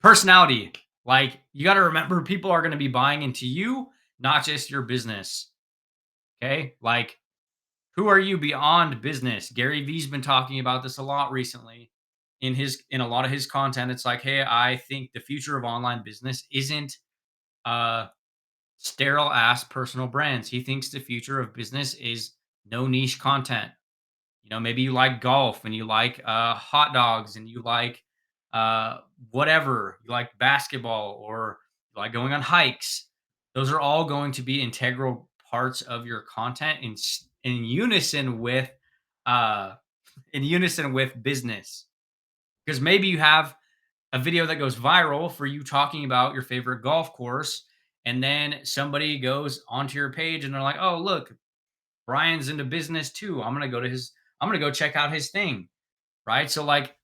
Speaker 1: Personality. Like you got to remember, people are going to be buying into you, not just your business. Okay, like who are you beyond business? Gary Vee's been talking about this a lot recently in a lot of his content. It's like, hey, I think the future of online business isn't uh sterile ass personal brands. He thinks the future of business is no niche content. Maybe you like golf and you like hot dogs and you like whatever, you like basketball or you like going on hikes. Those are all going to be integral parts of your content in unison with uh, in unison with business. Because maybe you have a video that goes viral for you talking about your favorite golf course, and then somebody goes onto your page and they're like, "Oh, look, Brian's into business too. I'm gonna go check out his thing." Right? So like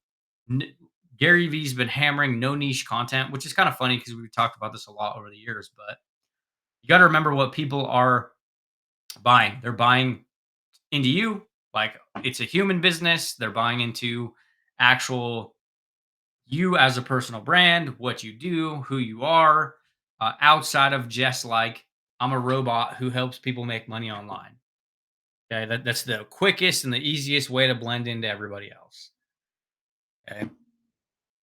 Speaker 1: N- Gary Vee's been hammering no niche content, which is kind of funny because we've talked about this a lot over the years. But you got to remember what people are buying. They're buying into you, like it's a human business. They're buying into actual you as a personal brand, what you do, who you are, outside of just like I'm a robot who helps people make money online. Okay, that's the quickest and the easiest way to blend into everybody else. Okay.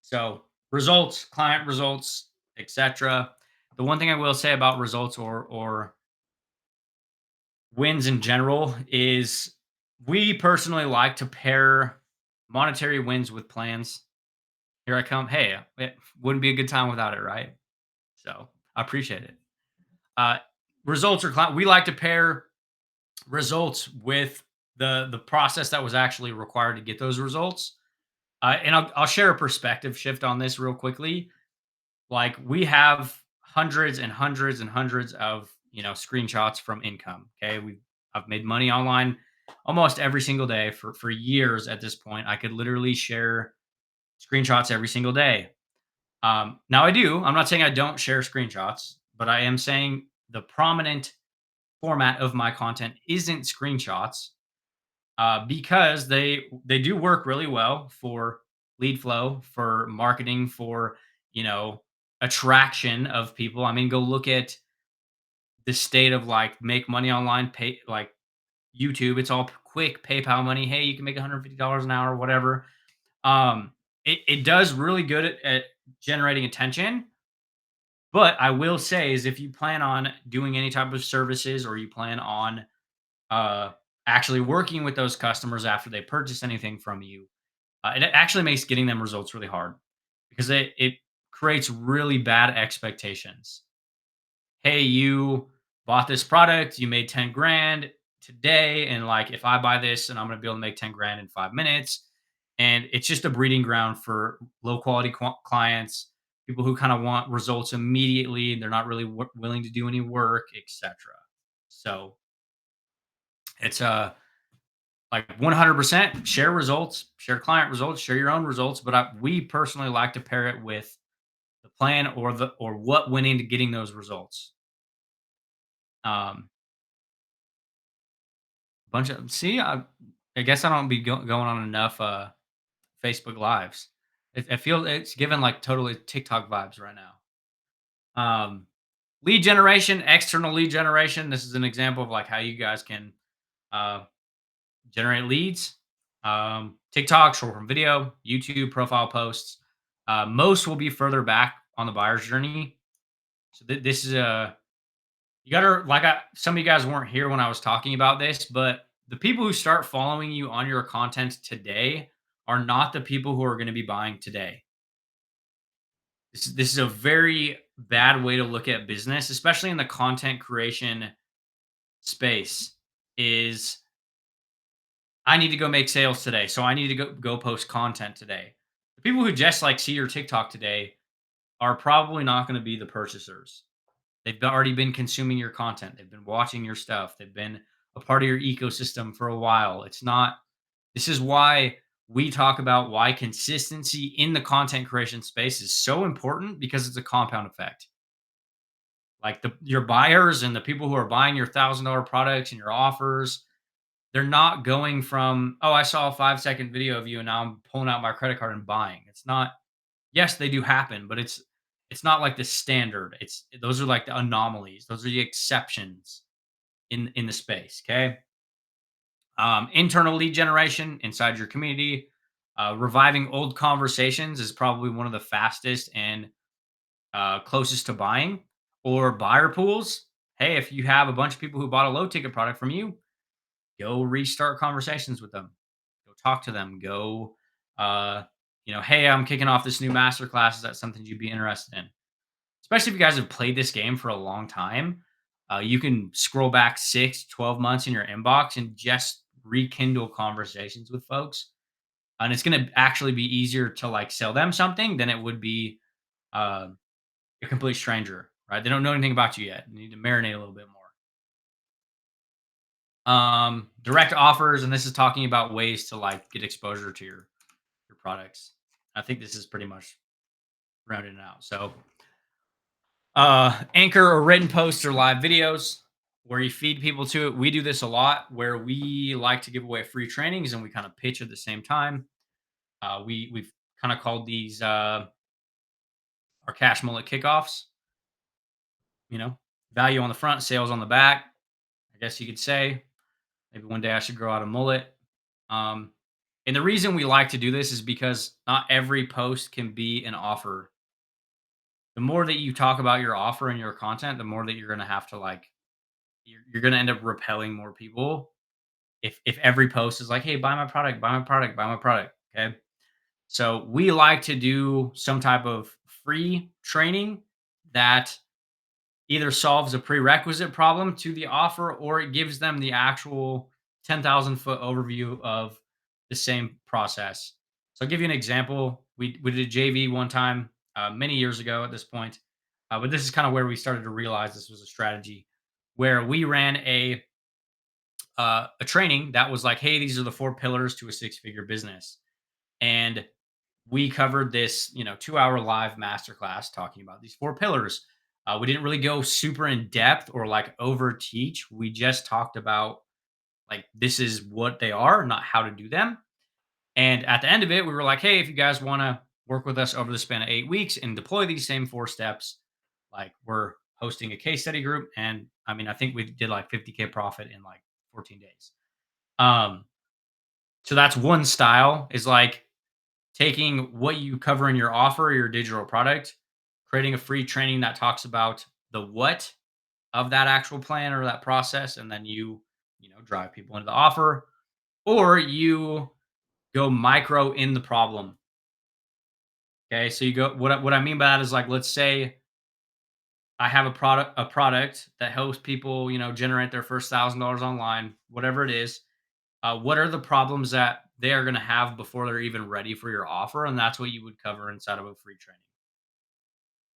Speaker 1: So results, client results, etc. The one thing I will say about results or wins in general is we personally like to pair monetary wins with plans. Here I come. Hey, it wouldn't be a good time without it, right? So I appreciate it. Uh, results or client. We like to pair results with the process that was actually required to get those results. And I'll share a perspective shift on this real quickly. Like we have hundreds and hundreds and hundreds of screenshots from income. Okay, I've made money online almost every single day for years at this point. I could literally share screenshots every single day. Now I do. I'm not saying I don't share screenshots, but I am saying the prominent format of my content isn't screenshots because they do work really well for lead flow, for marketing, for you know attraction of people. I mean, go look at the state of like make money online, pay like YouTube. It's all quick PayPal money. Hey, you can make $150 an hour, whatever. It does really good at generating attention. But I will say is if you plan on doing any type of services or you plan on uh, actually working with those customers after they purchase anything from you, it actually makes getting them results really hard because it creates really bad expectations. Hey, you bought this product, you made 10 grand today, and like if I buy this and I'm gonna be able to make 10 grand in 5 minutes. And it's just a breeding ground for low quality clients, people who kind of want results immediately. They're not really willing to do any work, etc. So it's like 100% share results, share client results, share your own results. But we personally like to pair it with the plan or what went into getting those results. Um, bunch of see, I guess I don't be going on enough Facebook lives. I feel it's given like totally TikTok vibes right now. Lead generation, external lead generation. This is an example of like how you guys can uh, generate leads. TikTok, short form video, YouTube profile posts. Most will be further back on the buyer's journey. So this is a you gotta some of you guys weren't here when I was talking about this, but the people who start following you on your content today are not the people who are going to be buying today. This is a very bad way to look at business, especially in the content creation space. Is I need to go make sales today, so I need to go post content today. The people who just like see your TikTok today are probably not going to be the purchasers. They've already been consuming your content. They've been watching your stuff. They've been a part of your ecosystem for a while. It's not This is why we talk about why consistency in the content creation space is so important because it's a compound effect. Like your buyers and the people who are buying your $1,000 products and your offers, they're not going from, oh, I saw a 5-second video of you and now I'm pulling out my credit card and buying. It's not, yes, they do happen, but it's not like the standard. It's those are like the anomalies. Those are the exceptions in the space. Okay. Internal lead generation inside your community. Reviving old conversations is probably one of the fastest and closest to buying. Or buyer pools. Hey, if you have a bunch of people who bought a low ticket product from you, go restart conversations with them. Go talk to them. Go, hey, I'm kicking off this new masterclass. Is that something you'd be interested in? Especially if you guys have played this game for a long time. You can scroll back 6, 12 months in your inbox and just rekindle conversations with folks. and it's going to actually be easier to like sell them something than it would be uh, a complete stranger, right? They don't know anything about you yet. You need to marinate a little bit more. Direct offers, and this is talking about ways to like get exposure to your products. I think this is pretty much rounded it out. So, anchor or written posts or live videos where you feed people to it. We do this a lot where we like to give away free trainings and we kind of pitch at the same time. We've kind of called these our cash mullet kickoffs. You know, value on the front, sales on the back. I guess you could say. Maybe one day I should grow out a mullet. Um, and the reason we like to do this is because not every post can be an offer. The more that you talk about your offer and your content, the more that you're going to have to like, you're going to end up repelling more people. If every post is like, hey, buy my product, buy my product, buy my product. Okay. So we like to do some type of free training that either solves a prerequisite problem to the offer or it gives them the actual 10,000-foot overview of the same process. So I'll give you an example. We did a JV one time many years ago at this point, but this is kind of where we started to realize this was a strategy where we ran a training that was like, hey, these are the 4 pillars to a six-figure business. And we covered this, 2-hour live masterclass talking about these 4 pillars. We didn't really go super in depth or like over teach. We just talked about like this is what they are, not how to do them. And at the end of it, we were like, hey, if you guys want to work with us over the span of 8 weeks and deploy these same 4 steps, like we're hosting a case study group. And I mean, I think we did like 50K profit in like 14 days. Um, so that's one style is like taking what you cover in your offer, your digital product, creating a free training that talks about the what of that actual plan or that process, and then drive people into the offer, or you go micro in the problem. Okay, so you go. What I mean by that is like, let's say I have a product that helps people, generate their first $1,000 online, whatever it is. What are the problems that they are going to have before they're even ready for your offer? And that's what you would cover inside of a free training.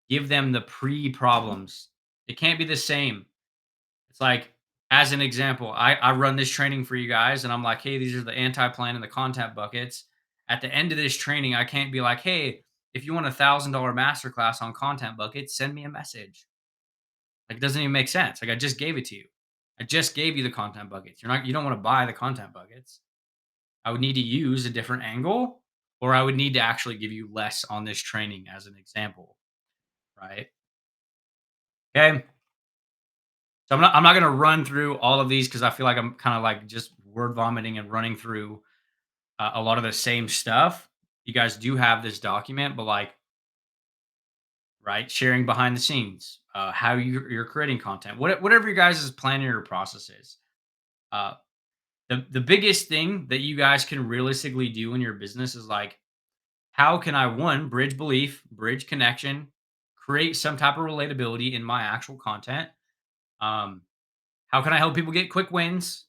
Speaker 1: Give them the pre problems. It can't be the same. It's like, as an example, I run this training for you guys, and I'm like, hey, these are the anti plan and the content buckets. At the end of this training, I can't be like, hey, if you want $1,000 masterclass on content buckets, send me a message. Like, it doesn't even make sense. Like, I just gave it to you. I just gave you the content buckets. You don't want to buy the content buckets. I would need to use a different angle, or I would need to actually give you less on this training as an example, right? Okay. So I'm not going to run through all of these because I feel like I'm kind of like just word vomiting and running through a lot of the same stuff. You guys do have this document, but like, right, sharing behind the scenes, how you're creating content, whatever you guys' planning or process is. Uh, the biggest thing that you guys can realistically do in your business is like, how can I one bridge belief, bridge connection, create some type of relatability in my actual content? Um, how can I help people get quick wins?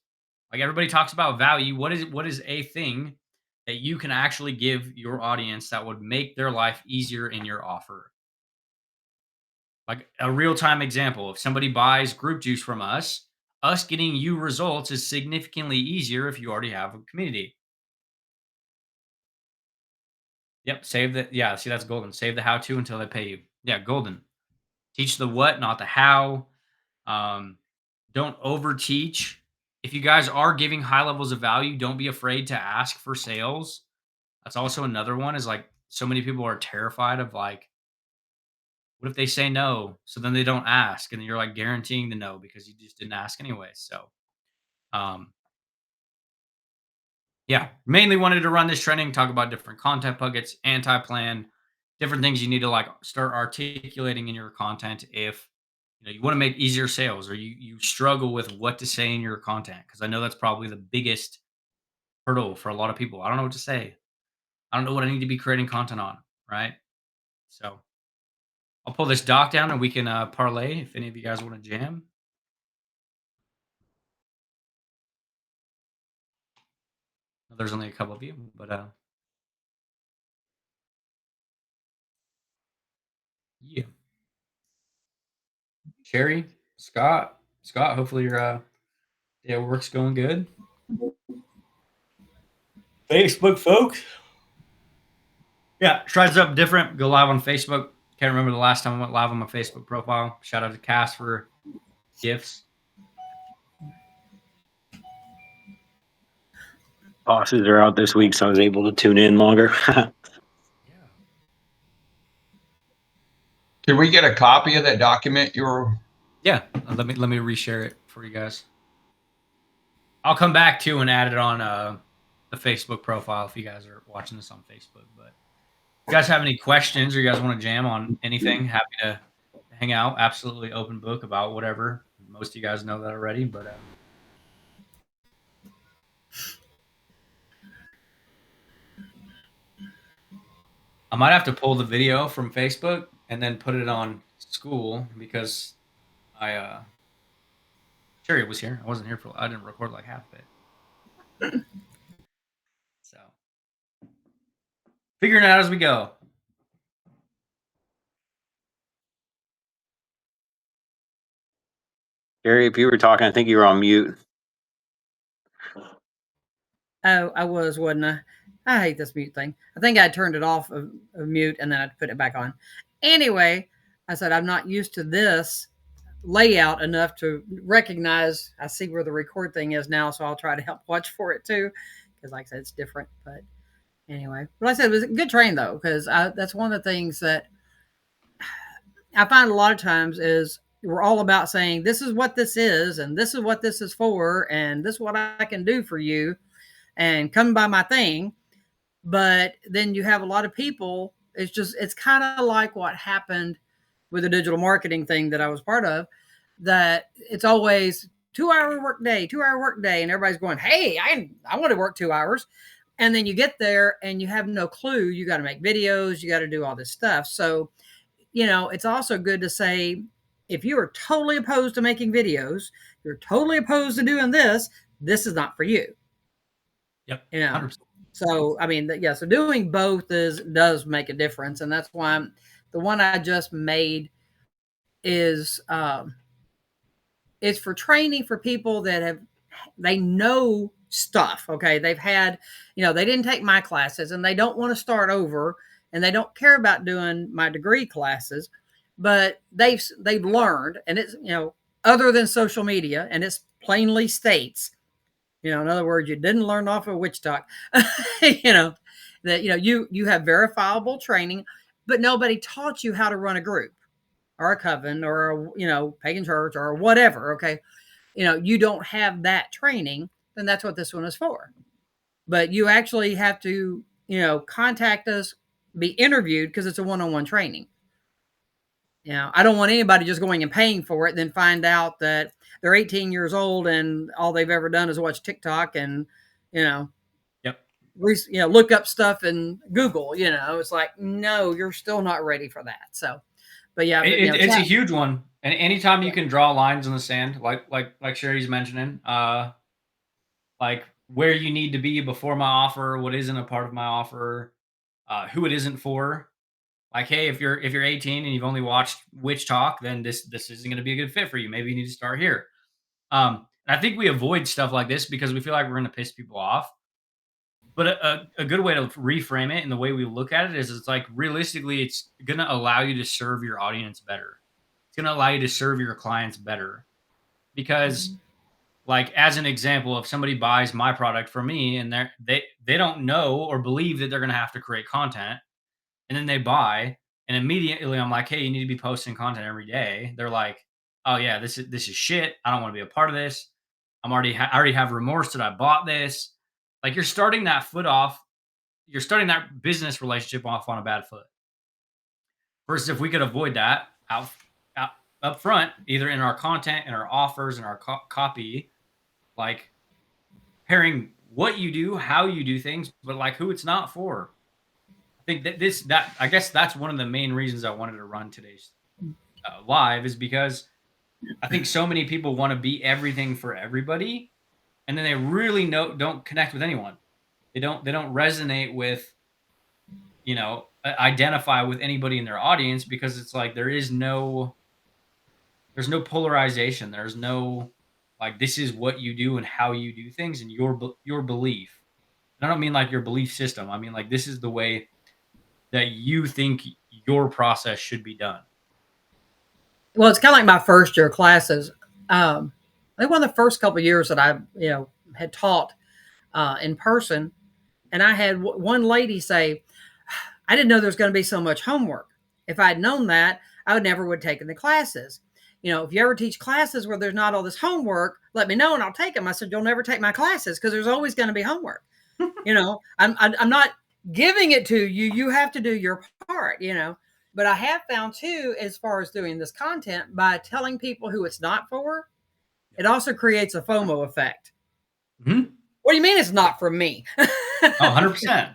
Speaker 1: Like everybody talks about value. What is a thing that you can actually give your audience that would make their life easier in your offer? Like a real-time example, if somebody buys group juice from us getting you results is significantly easier if you already have a community. Yep, save the yeah, see that's golden. Save the how to until they pay you. Yeah, golden. Teach the what, not the how. Um, don't over teach. If you guys are giving high levels of value, don't be afraid to ask for sales. That's also another one is like so many people are terrified of like, what if they say no? So then they don't ask and you're like guaranteeing the no because you just didn't ask anyway. So um yeah, mainly wanted to run this training, talk about different content buckets, anti-plan, different things you need to like start articulating in your content if you want to make easier sales or you struggle with what to say in your content because I know that's probably the biggest hurdle for a lot of people. I don't know what to say. I don't know what I need to be creating content on, right? So I'll pull this doc down and we can parlay if any of you guys want to jam. There's only a couple of you, but Yeah. Sherry, Scott, hopefully your day at work's going good. Facebook folks. Yeah, try something different. Go live on Facebook. Can't remember the last time I went live on my Facebook profile. Shout out to Cass for gifts.
Speaker 3: Bosses are out this week, so I was able to tune in longer.
Speaker 1: Yeah.
Speaker 4: Can we get a copy of that document you were?
Speaker 1: Yeah, let me reshare it for you guys. I'll come back to and add it on the Facebook profile if you guys are watching this on Facebook. But if you guys have any questions or you guys want to jam on anything, happy to hang out. Absolutely open book about whatever. Most of you guys know that already, but I might have to pull the video from Facebook and then put it on school because Sherry was here. I wasn't here I didn't record like half of it. So figuring it out as we go.
Speaker 3: Gary, if you were talking, I think you were on mute.
Speaker 2: Oh, I was, wasn't I? I hate this mute thing. I think I turned it off of mute and then I put it back on. Anyway, I said I'm not used to this layout enough to recognize. I see where the record thing is now, so I'll try to help watch for it too, because like I said, it's different. But anyway, like I said, it was a good train though, because that's one of the things that I find a lot of times is we're all about saying this is what this is and this is what this is for and this is what I can do for you and come by my thing. But then you have a lot of people, it's kind of like what happened with the digital marketing thing that I was part of, that it's always 2-hour workday, 2-hour workday. And everybody's going, hey, I want to work 2 hours. And then you get there and you have no clue. You got to make videos. You got to do all this stuff. So, it's also good to say, if you are totally opposed to making videos, you're totally opposed to doing this is not for you.
Speaker 1: Yep.
Speaker 2: 100%. So, I mean, so doing both does make a difference. And that's why the one I just made is, it's for training for people that they know stuff. Okay. They've had, they didn't take my classes and they don't want to start over and they don't care about doing my degree classes, but they've learned, and it's, other than social media, and it's plainly states, in other words, you didn't learn off of Witch Talk, that, you have verifiable training, but nobody taught you how to run a group or a coven or a, pagan church or whatever. Okay. You don't have that training, then that's what this one is for. But you actually have to, contact us, be interviewed, because it's a one-on-one training. I don't want anybody just going and paying for it, then find out that they're 18 years old and all they've ever done is watch TikTok and,
Speaker 1: Yep.
Speaker 2: Look up stuff in Google. It's like, no, you're still not ready for that. So, but yeah,
Speaker 1: it's a huge one. And anytime you can draw lines in the sand, like Sherry's mentioning, like where you need to be before my offer, what isn't a part of my offer, who it isn't for. Like, hey, if you're 18 and you've only watched Witch Talk, then this isn't going to be a good fit for you. Maybe you need to start here. I think we avoid stuff like this because we feel like we're going to piss people off. But a good way to reframe it and the way we look at it is it's like realistically, it's going to allow you to serve your audience better. It's going to allow you to serve your clients better. Because, like, as an example, if somebody buys my product from me and they don't know or believe that they're going to have to create content, and then they buy, and immediately I'm like, hey, you need to be posting content every day. They're like, oh yeah, this is shit. I don't want to be a part of this. I already have remorse that I bought this. Like, you're starting that business relationship off on a bad foot. Versus if we could avoid that out up front, either in our content, in our offers, in our copy, like pairing what you do, how you do things, but like who it's not for. I think that I guess that's one of the main reasons I wanted to run today's live, is because I think so many people want to be everything for everybody, and then they really don't connect with anyone. They don't resonate with, identify with anybody in their audience, because it's like there's no polarization. There's no like, this is what you do and how you do things and your belief. And I don't mean like your belief system. I mean like, this is the way that you think your process should be done.
Speaker 2: Well, it's kind of like my first year classes. I think one of the first couple of years that I, had taught in person, and I had one lady say, "I didn't know there was going to be so much homework. If I had known that, I would never would have taken the classes. If you ever teach classes where there's not all this homework, let me know and I'll take them." I said, "You'll never take my classes because there's always going to be homework. I'm not giving it to you. You have to do your part. But I have found too, as far as doing this content, by telling people who it's not for, it also creates a FOMO effect.
Speaker 1: Mm-hmm.
Speaker 2: What do you mean it's not for me?
Speaker 1: 100%.
Speaker 2: Yeah.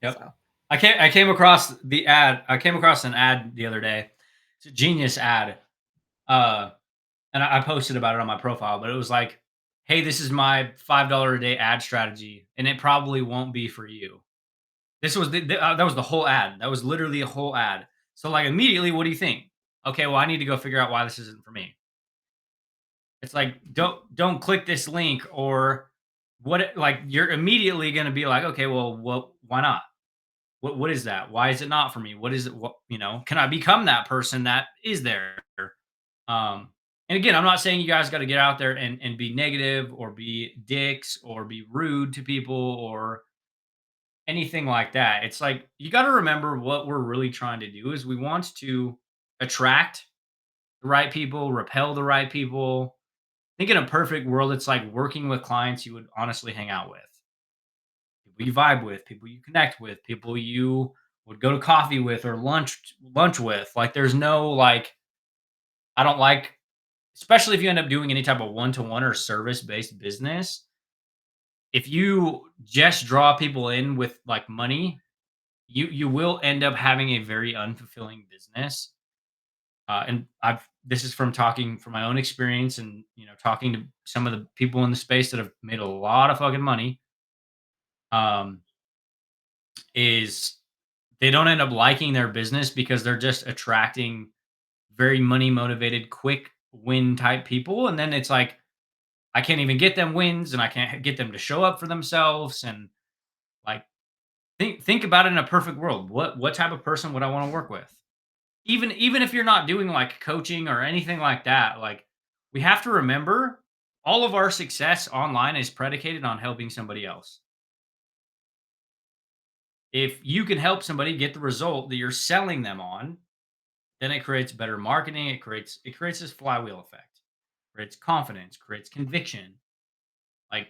Speaker 1: Yep.
Speaker 2: So.
Speaker 1: I came across the ad. I came across an ad the other day. It's a genius ad. And I posted about it on my profile, but it was like, "Hey, this is my $5 a day ad strategy, and it probably won't be for you." This was that was the whole ad. That was literally a whole ad. So like, immediately, what do you think? Okay, well, I need to go figure out why this isn't for me. It's like, don't click this link, or what? Like, you're immediately going to be like, okay, well, why not? What is that? Why is it not for me? What is it? What, can I become that person that is there? And again, I'm not saying you guys got to get out there and be negative or be dicks or be rude to people or anything like that. It's like, you got to remember what we're really trying to do is we want to attract the right people, repel the right people. I think in a perfect world, it's like working with clients you would honestly hang out with, people you vibe with, people you connect with, people you would go to coffee with or lunch with. Like, there's no like, I don't like, especially if you end up doing any type of one-to-one or service-based business. If you just draw people in with like money, you will end up having a very unfulfilling business. And this is from talking from my own experience and talking to some of the people in the space that have made a lot of fucking money. Is they don't end up liking their business because they're just attracting very money motivated, quick win type people, and then it's like, I can't even get them wins, and I can't get them to show up for themselves. And like, think about it in a perfect world. What type of person would I want to work with? Even if you're not doing like coaching or anything like that, like, we have to remember all of our success online is predicated on helping somebody else. If you can help somebody get the result that you're selling them on, then it creates better marketing. It creates this flywheel effect. Creates confidence, creates conviction. Like,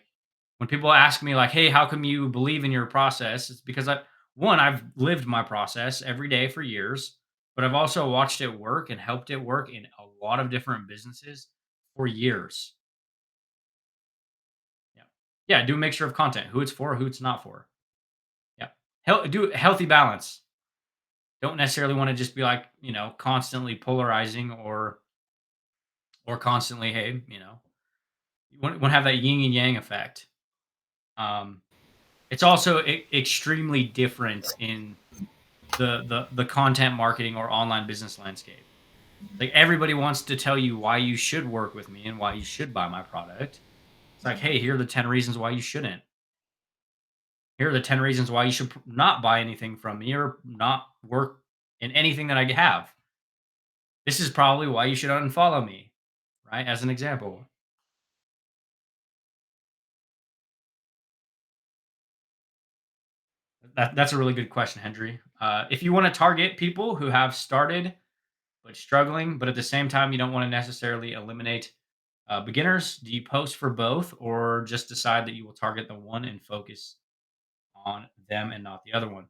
Speaker 1: when people ask me like, "Hey, how come you believe in your process?" It's because I've lived my process every day for years, but I've also watched it work and helped it work in a lot of different businesses for years. Yeah. Yeah. Do a mixture of content, who it's for, who it's not for. Yeah. Do healthy balance. Don't necessarily want to just be like, constantly polarizing or constantly, hey, you want to have that yin and yang effect. It's also extremely different in the content marketing or online business landscape. Like, everybody wants to tell you why you should work with me and why you should buy my product. It's like, hey, here are the 10 reasons why you shouldn't. Here are the 10 reasons why you should not buy anything from me or not work in anything that I have. This is probably why you should unfollow me, right? As an example. That's a really good question, Hendry. If you want to target people who have started but struggling, but at the same time, you don't want to necessarily eliminate beginners, do you post for both, or just decide that you will target the one and focus on them and not the other one?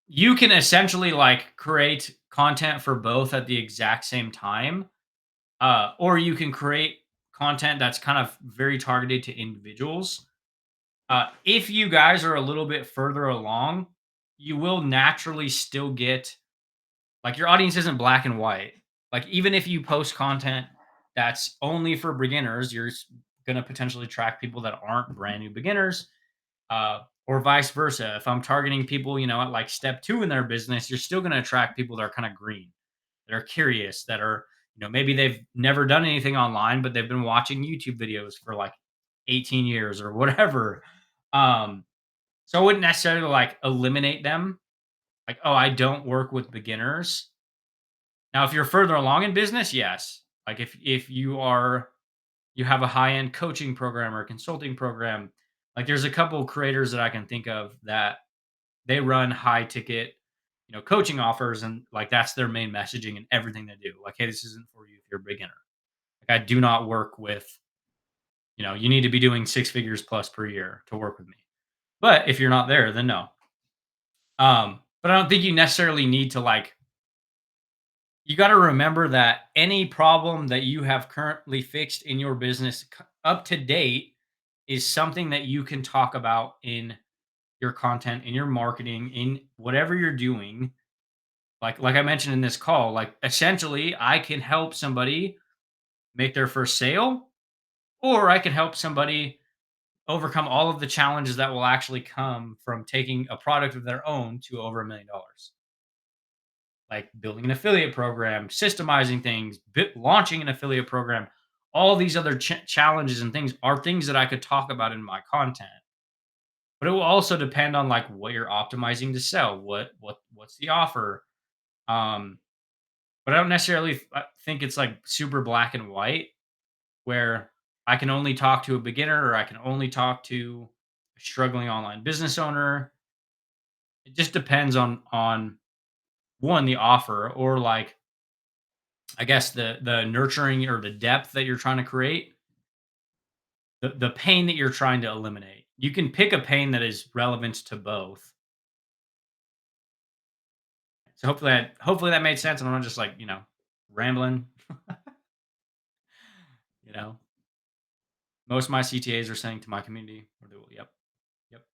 Speaker 1: You can essentially like create content for both at the exact same time, or you can create content that's kind of very targeted to individuals. If you guys are a little bit further along, you will naturally still get, like, your audience isn't black and white. Like, even if you post content that's only for beginners, you're going to potentially attract people that aren't brand new beginners. or vice versa. If I'm targeting people, at like step 2 in their business, you're still going to attract people that are kind of green, that are curious, that are, maybe they've never done anything online, but they've been watching YouTube videos for like 18 years or whatever. Um, so I wouldn't necessarily like eliminate them. Like, oh, I don't work with beginners. Now, if you're further along in business, yes. Like if you have a high-end coaching program or a consulting program, like there's a couple creators that I can think of that they run high ticket, coaching offers, and like that's their main messaging and everything they do. Like, hey, this isn't for you if you're a beginner. Like I do not work with, you need to be doing 6 figures plus per year to work with me. But if you're not there, then no. But I don't think you necessarily need to like, you got to remember that any problem that you have currently fixed in your business up to date is something that you can talk about in your content, in your marketing, in whatever you're doing. Like I mentioned in this call, like essentially I can help somebody make their first sale, or I can help somebody overcome all of the challenges that will actually come from taking a product of their own to over $1 million. Like building an affiliate program, systemizing things, launching an affiliate program. All these other challenges and things are things that I could talk about in my content. But it will also depend on like what you're optimizing to sell. What's the offer? But I don't necessarily think it's like super black and white where I can only talk to a beginner or I can only talk to a struggling online business owner. It just depends on one, the offer, or like I guess the nurturing or the depth that you're trying to create, the pain that you're trying to eliminate. You can pick a pain that is relevant to both. So hopefully that made sense. And I'm not just like, rambling. you know. Most of my CTAs are saying to my community, or they will, yep. Yep.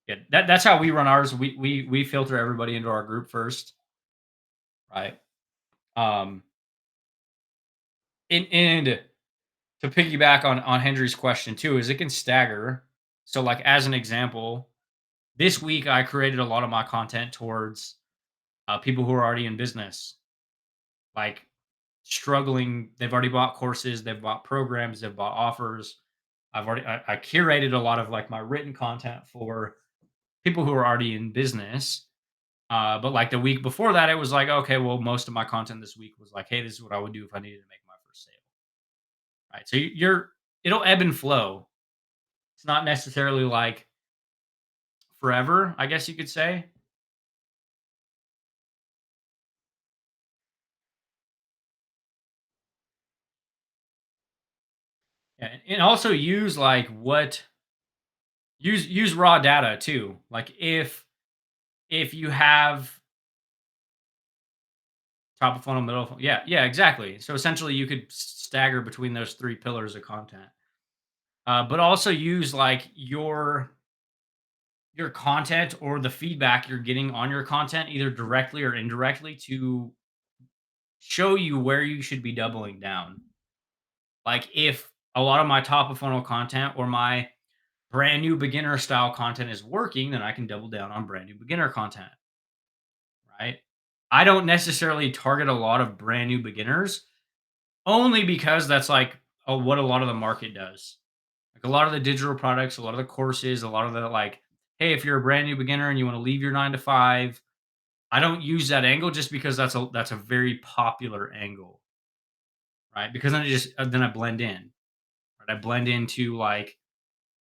Speaker 1: Yeah, that's how we run ours. We filter everybody into our group first. Right. Um and to piggyback on Henry's question too, is it can stagger. So like as an example, this week I created a lot of my content towards people who are already in business, like struggling. They've already bought courses, they've bought programs, they've bought offers. I curated a lot of like my written content for people who are already in business. But like the week before that, it was like, okay, well, most of my content this week was like, hey, this is what I would do if I needed to make my first sale. Right. So it'll ebb and flow. It's not necessarily like forever, I guess you could say. Yeah, and also use like use raw data too. Like if you have top of funnel, middle of funnel, yeah, exactly. So essentially, you could stagger between those 3 pillars of content, but also use like your content or the feedback you're getting on your content, either directly or indirectly, to show you where you should be doubling down. Like if a lot of my top of funnel content or my brand new beginner style content is working, then I can double down on brand new beginner content, right? I don't necessarily target a lot of brand new beginners only because that's like what a lot of the market does. Like a lot of the digital products, a lot of the courses, a lot of the like, hey, if you're a brand new beginner and you want to leave your 9 to 5, I don't use that angle just because that's a very popular angle, right? Because then I blend in, right? I blend into like,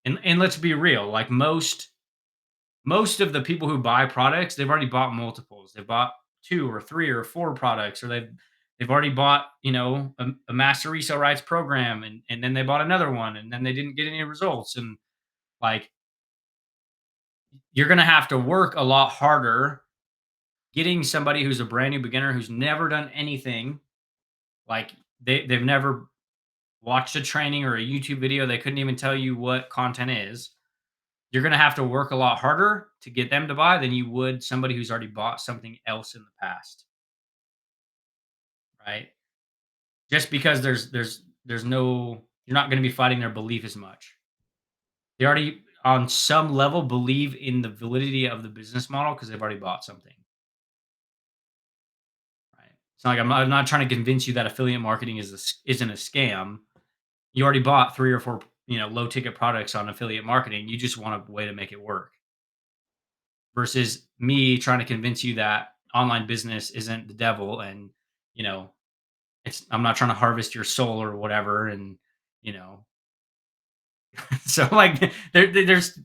Speaker 1: and let's be real, like most of the people who buy products, they've already bought multiples. They've bought 2 or 3 or 4 products, or they've already bought, a master resale rights program, and then they bought another one, and then they didn't get any results. And like you're gonna have to work a lot harder getting somebody who's a brand new beginner who's never done anything, like they've never watched a training or a YouTube video, they couldn't even tell you what content is. You're going to have to work a lot harder to get them to buy than you would somebody who's already bought something else in the past. Right? Just because there's no, you're not going to be fighting their belief as much. They already on some level believe in the validity of the business model because they've already bought something. Right? It's not like I'm not trying to convince you that affiliate marketing isn't a scam. You already bought 3 or 4, low ticket products on affiliate marketing. You just want a way to make it work. Versus me trying to convince you that online business isn't the devil and, you know, I'm not trying to harvest your soul or whatever. And, you know, so like there's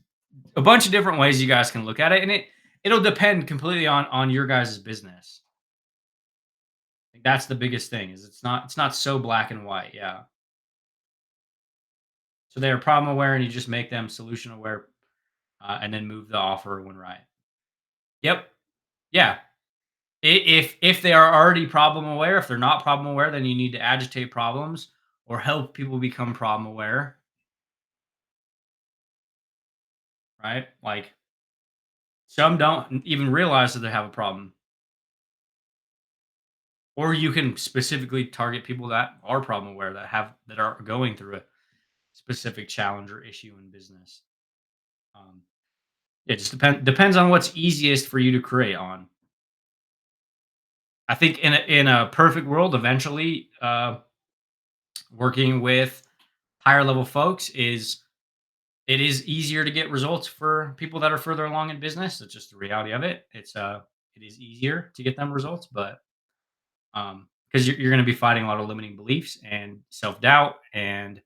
Speaker 1: a bunch of different ways you guys can look at it, and it'll depend completely on your guys' business. I think that's the biggest thing is it's not so black and white. Yeah. So they're problem aware and you just make them solution aware, and then move the offer when right. Yep. Yeah. If they are already problem aware, if they're not problem aware, then you need to agitate problems or help people become problem aware, right? Like some don't even realize that they have a problem. Or you can specifically target people that are problem aware that are going through a specific challenge or issue in business. Um, it just depends on what's easiest for you to create on. I think in a perfect world, eventually, working with higher level folks it is easier to get results for people that are further along in business. It's just the reality of it. It is easier to get them results, but because you're going to be fighting a lot of limiting beliefs and self doubt and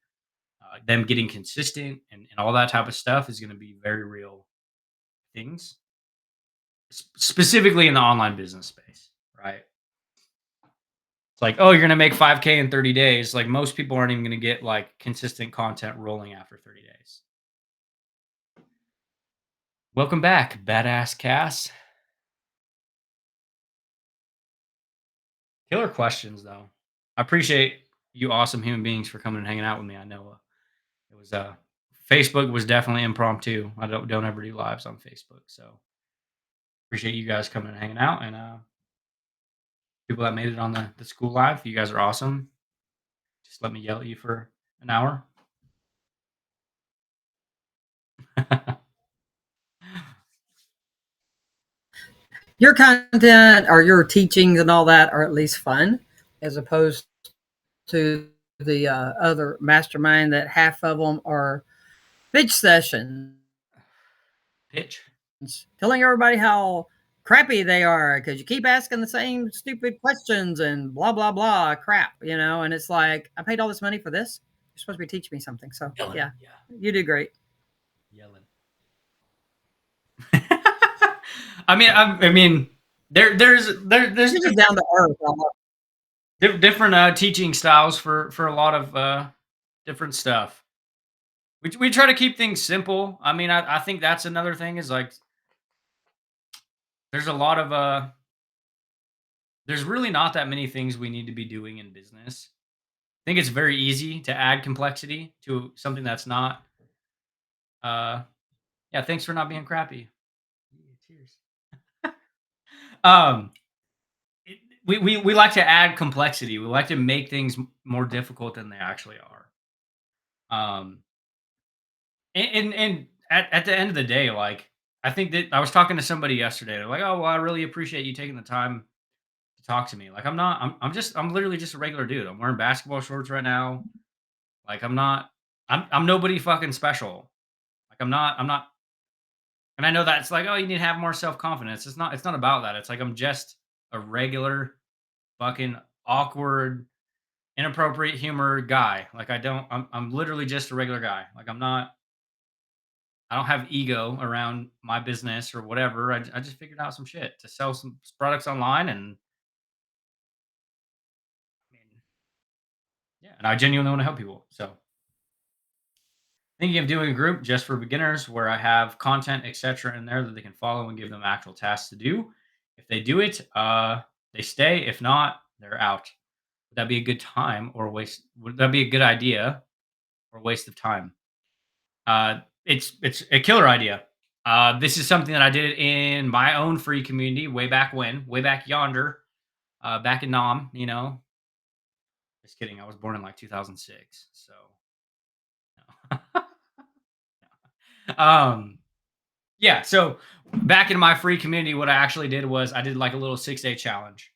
Speaker 1: them getting consistent and all that type of stuff is going to be very real things, specifically in the online business space, right? It's like, oh, you're going to make 5K in 30 days. Like most people aren't even going to get like consistent content rolling after 30 days. Welcome back, Badass Cass. Killer questions, though. I appreciate you, awesome human beings, for coming and hanging out with me. I know it was Facebook was definitely impromptu. I don't ever do lives on Facebook, so appreciate you guys coming and hanging out. And people that made it on the school live, you guys are awesome. Just let me yell at you for an hour.
Speaker 2: Your content or your teachings and all that are at least fun, as opposed to the other mastermind that half of them are pitch sessions,
Speaker 1: Pitch.
Speaker 2: telling everybody how crappy they are because you keep asking the same stupid questions and blah blah blah crap, and it's like, I paid all this money for this. You're supposed to be teaching me something. So
Speaker 1: Yelling.
Speaker 2: yeah, you do great.
Speaker 1: Yelling. I mean, there's
Speaker 2: You're down to earth.
Speaker 1: different teaching styles for a lot of different stuff. We try to keep things simple. I mean, I think that's another thing is like there's a lot of there's really not that many things we need to be doing in business. I think it's very easy to add complexity to something that's not. Yeah, thanks for not being crappy. Cheers. We like to add complexity. We like to make things more difficult than they actually are. And at the end of the day, like I think that I was talking to somebody yesterday. They're like, "Oh, well, I really appreciate you taking the time to talk to me." Like I'm literally just a regular dude. I'm wearing basketball shorts right now. Like I'm nobody fucking special. Like I'm not. And I know that it's like, oh, you need to have more self confidence. It's not about that. It's like I'm just a regular fucking awkward, inappropriate humor guy. Like I'm literally just a regular guy. Like I don't have ego around my business or whatever. I just figured out some shit to sell some products online, and I mean, yeah, and I genuinely want to help people. So thinking of doing a group just for beginners where I have content, etc., in there that they can follow and give them actual tasks to do. If they do it, they stay. If not, they're out. Would that be a good time or waste? Would that be a good idea or waste of time? It's a killer idea. This is something that I did in my own free community way back when, way back yonder, back in Nam. Just kidding. I was born in like 2006, so. No. Yeah. So back in my free community, what I actually did was I did like a little 6-day challenge.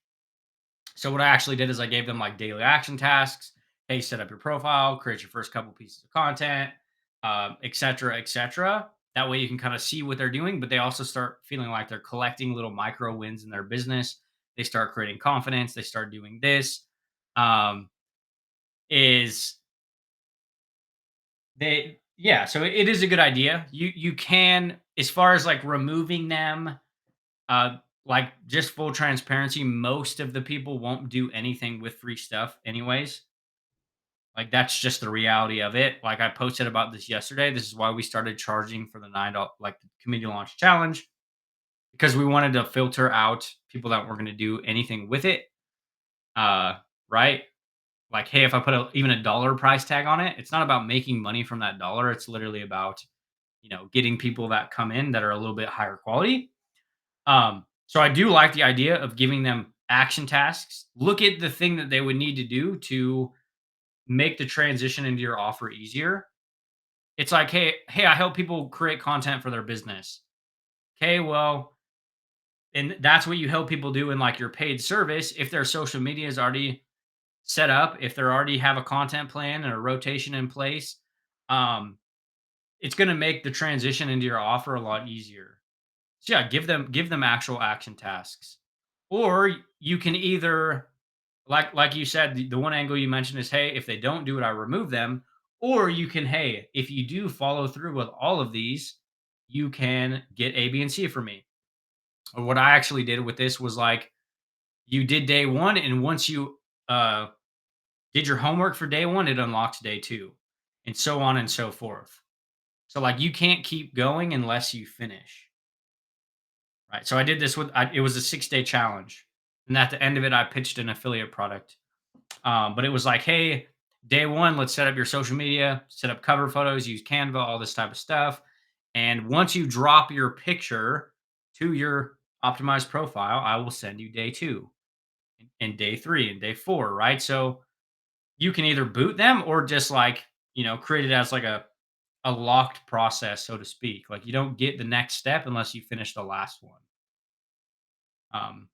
Speaker 1: So what I actually did is I gave them like daily action tasks. Hey, set up your profile, create your first couple pieces of content, et cetera, et cetera. That way you can kind of see what they're doing, but they also start feeling like they're collecting little micro wins in their business. They start creating confidence. They start doing this. Um, is they yeah, so it is a good idea. You can, as far as like removing them, like just full transparency, most of the people won't do anything with free stuff anyways. Like that's just the reality of it. Like I posted about this yesterday. This is why we started charging for the $9 like the community launch challenge, because we wanted to filter out people that weren't going to do anything with it. Right? Like, hey, if I put even a dollar price tag on it, it's not about making money from that dollar. It's literally about, getting people that come in that are a little bit higher quality. So I do like the idea of giving them action tasks. Look at the thing that they would need to do to make the transition into your offer easier. It's like, hey, I help people create content for their business. Okay, well, and that's what you help people do in like your paid service. If their social media is already set up, if they already have a content plan and a rotation in place, um, it's going to make the transition into your offer a lot easier. So yeah, give them actual action tasks. Or you can either, like you said, the one angle you mentioned is, hey, if they don't do it, I remove them. Or you can, hey, if you do follow through with all of these, you can get A, B, and C for me. Or what I actually did with this was like you did day one, and once you did your homework for day one, it unlocks day two, and so on and so forth. So like you can't keep going unless you finish. Right. So I did this it was a 6-day challenge. And at the end of it, I pitched an affiliate product. But it was like, hey, day one, let's set up your social media, set up cover photos, use Canva, all this type of stuff. And once you drop your picture to your optimized profile, I will send you day two and day three and day four. Right. So you can either boot them or just like, create it as like a locked process, so to speak. Like you don't get the next step unless you finish the last one. Um,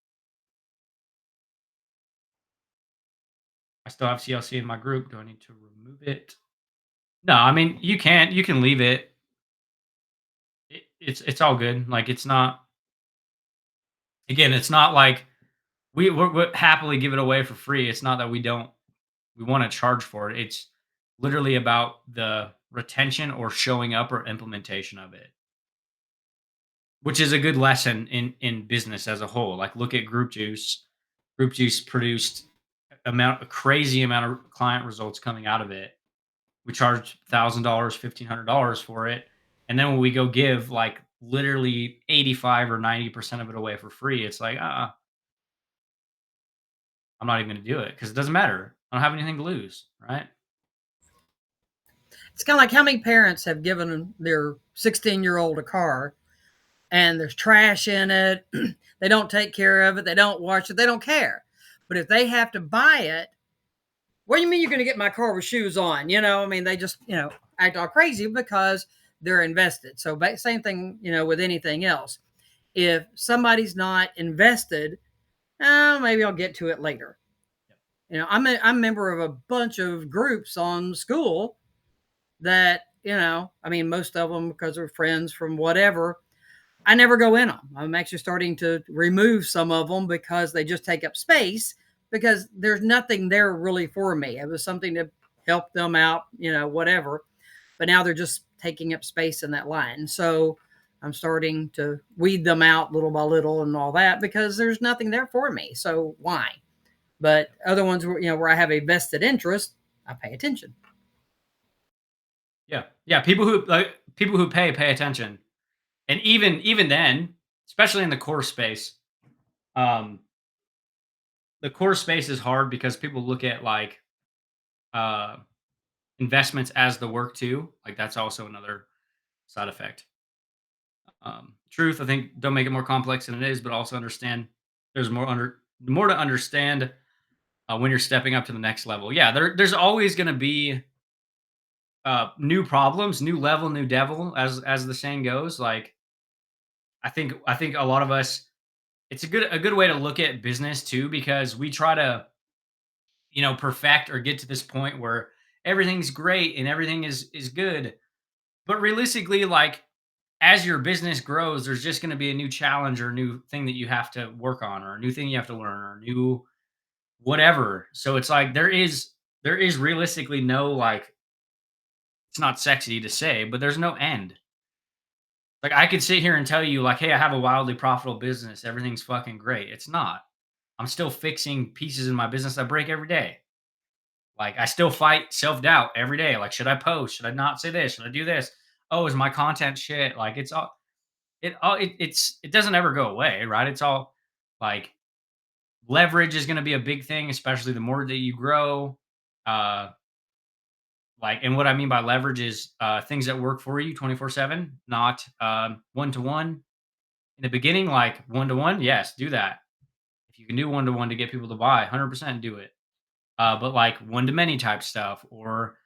Speaker 1: I still have CLC in my group. Do I need to remove it? No, I mean you can leave it. It's all good. Like it's not, again, it's not like we happily give it away for free. It's not that we want to charge for it. It's literally about the retention or showing up or implementation of it, which is a good lesson in business as a whole. Like look at Group Juice. Group Juice produced a crazy amount of client results coming out of it. We charged $1,000, $1,500 for it, and then when we go give like literally 85 or 90% of it away for free, it's like, I'm not even going to do it because it doesn't matter. I don't have anything to lose, right?
Speaker 2: It's kind of like how many parents have given their 16-year-old a car and there's trash in it. They don't take care of it. They don't wash it. They don't care. But if they have to buy it, what do you mean you're going to get my car with shoes on? I mean, they just, act all crazy because they're invested. So same thing, with anything else. If somebody's not invested, maybe I'll get to it later. I'm a member of a bunch of groups on school that, I mean, most of them because they're friends from whatever. I never go in them. I'm actually starting to remove some of them because they just take up space because there's nothing there really for me. It was something to help them out, whatever. But now they're just taking up space in that line. So I'm starting to weed them out little by little and all that because there's nothing there for me. So why? But other ones, where I have a vested interest, I pay attention.
Speaker 1: Yeah. People who pay attention, and even then, especially in the course space, um, the course space is hard because people look at like uh investments as the work too. Like that's also another side effect. Truth, I think, don't make it more complex than it is, but also understand there's more to understand when you're stepping up to the next level. Yeah, there's always going to be new problems, new level, new devil, as the saying goes. Like I think a lot of us, it's a good way to look at business too, because we try to, perfect or get to this point where everything's great and everything is good. But realistically, like as your business grows, there's just going to be a new challenge or a new thing that you have to work on, or a new thing you have to learn, or a new whatever. So it's like there is realistically no, like, it's not sexy to say, but there's no end. Like I could sit here and tell you like, hey, I have a wildly profitable business. Everything's fucking great. It's not. I'm still fixing pieces in my business I break every day. Like I still fight self-doubt every day. Like, should I post? Should I not say this? Should I do this? Oh, is my content shit? Like it doesn't ever go away, right? It's all like leverage is going to be a big thing, especially the more that you grow. Uh like, and what I mean by leverage is things that work for you 24/7, not one to one. In the beginning, like one to one, yes, do that. If you can do one to one to get people to buy, 100% do it. But like one to many type stuff, or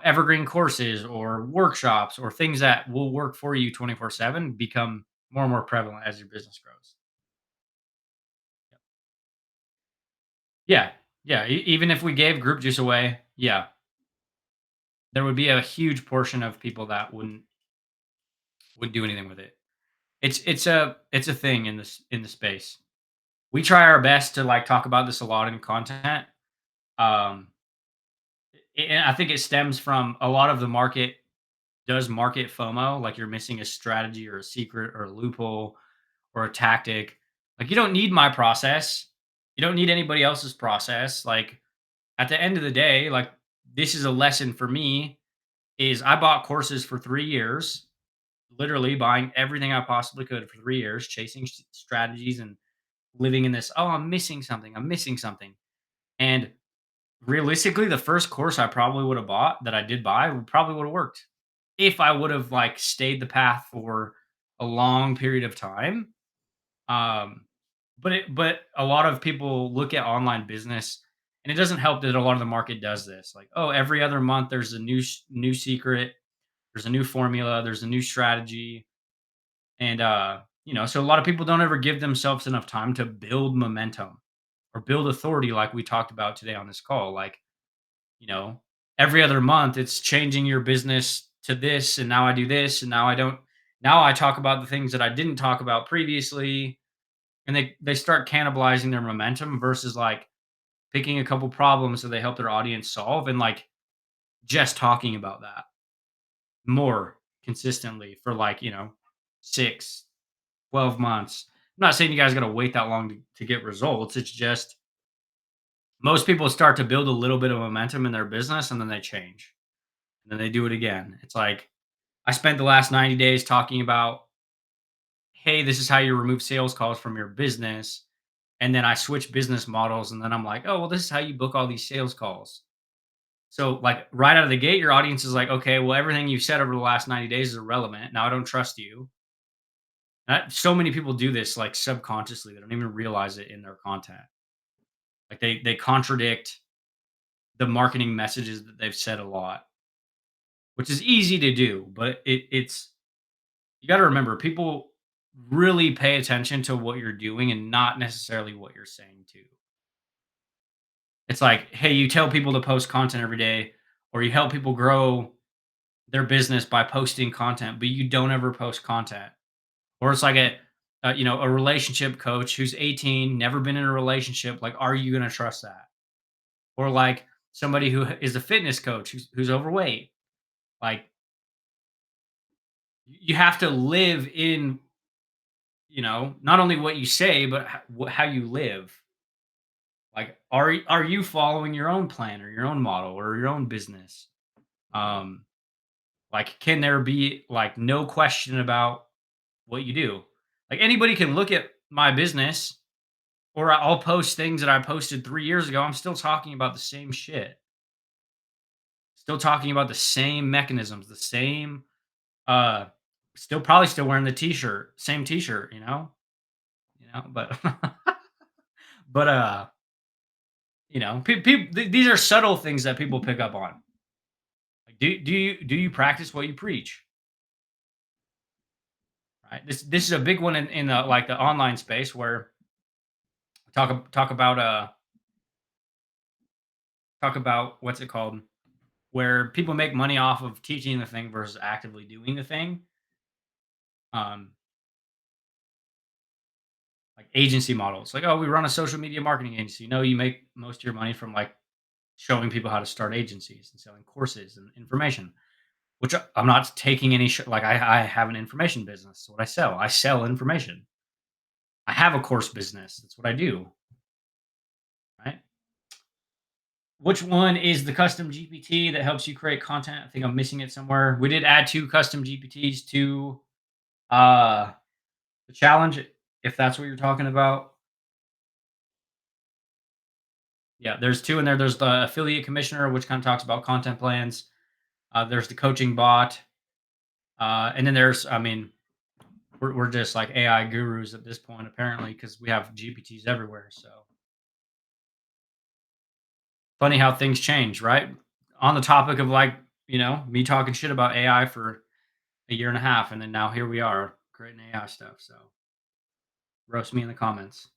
Speaker 1: evergreen courses or workshops or things that will work for you 24/7 become more and more prevalent as your business grows. Yeah, yeah. Even if we gave group juice away, yeah, there would be a huge portion of people that wouldn't do anything with it. It's a thing in the space. We try our best to like talk about this a lot in content. Um, and I think it stems from a lot of the market does market FOMO, like you're missing a strategy or a secret or a loophole or a tactic. Like you don't need my process. You don't need anybody else's process. Like at the end of the day, like this is a lesson for me is I bought courses for 3 years, literally buying everything I possibly could for 3 years, chasing strategies and living in this, oh, I'm missing something. I'm missing something. And realistically, the first course I probably would have bought that I did buy probably would have worked if I would have like stayed the path for a long period of time. Um, but a lot of people look at online business, and it doesn't help that a lot of the market does this. Like, oh, every other month there's a new secret, there's a new formula, there's a new strategy, and so a lot of people don't ever give themselves enough time to build momentum or build authority, like we talked about today on this call. Like, you know, every other month it's changing your business to this, and now I do this, and now I don't. Now I talk about the things that I didn't talk about previously, and they start cannibalizing their momentum versus like picking a couple problems that they help their audience solve and like just talking about that more consistently for like 6 12 months. I'm not saying you guys got to wait that long to get results. It's just most people start to build a little bit of momentum in their business and then they change. And then they do it again. It's like I spent the last 90 days talking about, hey, this is how you remove sales calls from your business. And then I switch business models. And then I'm like, oh, well, this is how you book all these sales calls. So, like, right out of the gate, your audience is like, okay, well, everything you've said over the last 90 days is irrelevant. Now I don't trust you. So many people do this like subconsciously. They don't even realize it in their content. Like they contradict the marketing messages that they've said a lot, which is easy to do, but it's you got to remember people really pay attention to what you're doing and not necessarily what you're saying too. It's like, hey, you tell people to post content every day, or you help people grow their business by posting content, but you don't ever post content. Or it's like a relationship coach who's 18, never been in a relationship. Like, are you going to trust that? Or like somebody who is a fitness coach who's overweight. Like, you have to live in, not only what you say, but how you live. Like, are you following your own plan or your own model or your own business? Um, like, can there be like no question about what you do? Like anybody can look at my business, or I'll post things that I posted 3 years ago. I'm still talking about the same shit. Still talking about the same mechanisms, the same uh still wearing the t-shirt, same t-shirt, but but these are subtle things that people pick up on. Like Do you practice what you preach? Right. This is a big one in the like the online space where talk about what's it called, where people make money off of teaching the thing versus actively doing the thing. Um, like agency models, like, oh, we run a social media marketing agency. No, you make most of your money from like showing people how to start agencies and selling courses and information. Which I'm not taking any like I have an information business. That's what I sell. I sell information. I have a course business. That's what I do. Right. Which one is the custom GPT that helps you create content? I think I'm missing it somewhere. We did add 2 custom GPTs to the challenge, if that's what you're talking about. Yeah, there's 2 in there. There's the affiliate commissioner, which kind of talks about content plans. There's the coaching bot. And then there's, I mean, we're just like AI gurus at this point, apparently, because we have GPTs everywhere. So funny how things change, right? On the topic of like, me talking shit about AI for a year and a half, and then now here we are creating AI stuff. So roast me in the comments.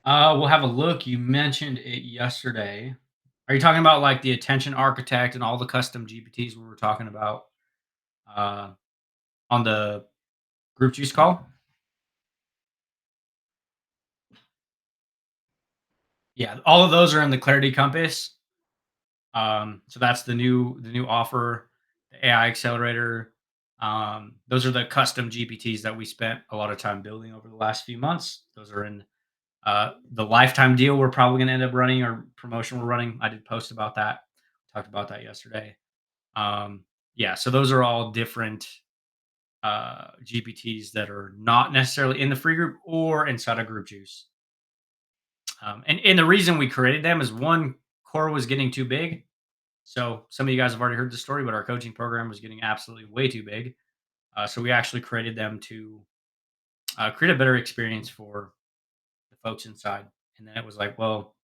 Speaker 1: We'll have a look. You mentioned it yesterday. Are you talking about like the attention architect and all the custom GPTs we were talking about on the group juice call? Yeah, all of those are in the Clarity Compass. So that's the new offer, the AI Accelerator. Those are the custom GPTs that we spent a lot of time building over the last few months. Those are in the lifetime deal we're probably going to end up running, or promotion we're running. I did post about that. Talked about that yesterday. Yeah, so those are all different GPTs that are not necessarily in the free group or inside of Group Juice. And the reason we created them is, one, core was getting too big. So some of you guys have already heard the story, but our coaching program was getting absolutely way too big. So we actually created them to create a better experience for the folks inside. And then it was like, well,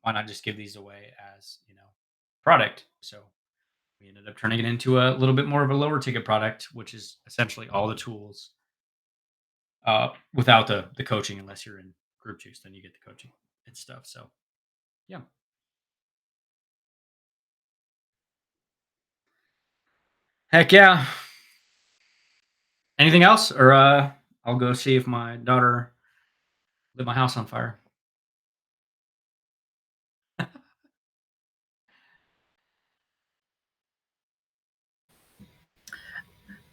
Speaker 1: why not just give these away as, product? So we ended up turning it into a little bit more of a lower ticket product, which is essentially all the tools without the coaching, unless you're in Group Juice, then you get the coaching and stuff. So, yeah. Heck yeah. Anything else? Or I'll go see if my daughter lit my house on fire.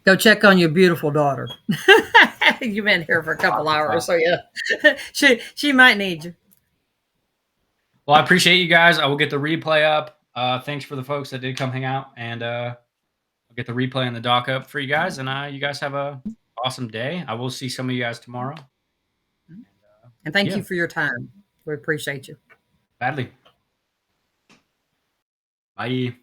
Speaker 2: Go check on your beautiful daughter. You've been here for a couple hours, so yeah, she might need you.
Speaker 1: Well, I appreciate you guys. I will get the replay up. Thanks for the folks that did come hang out, and I'll get the replay and the doc up for you guys. And you guys have a awesome day. I will see some of you guys tomorrow.
Speaker 2: And thank you for your time. We appreciate you.
Speaker 1: Badly. Bye.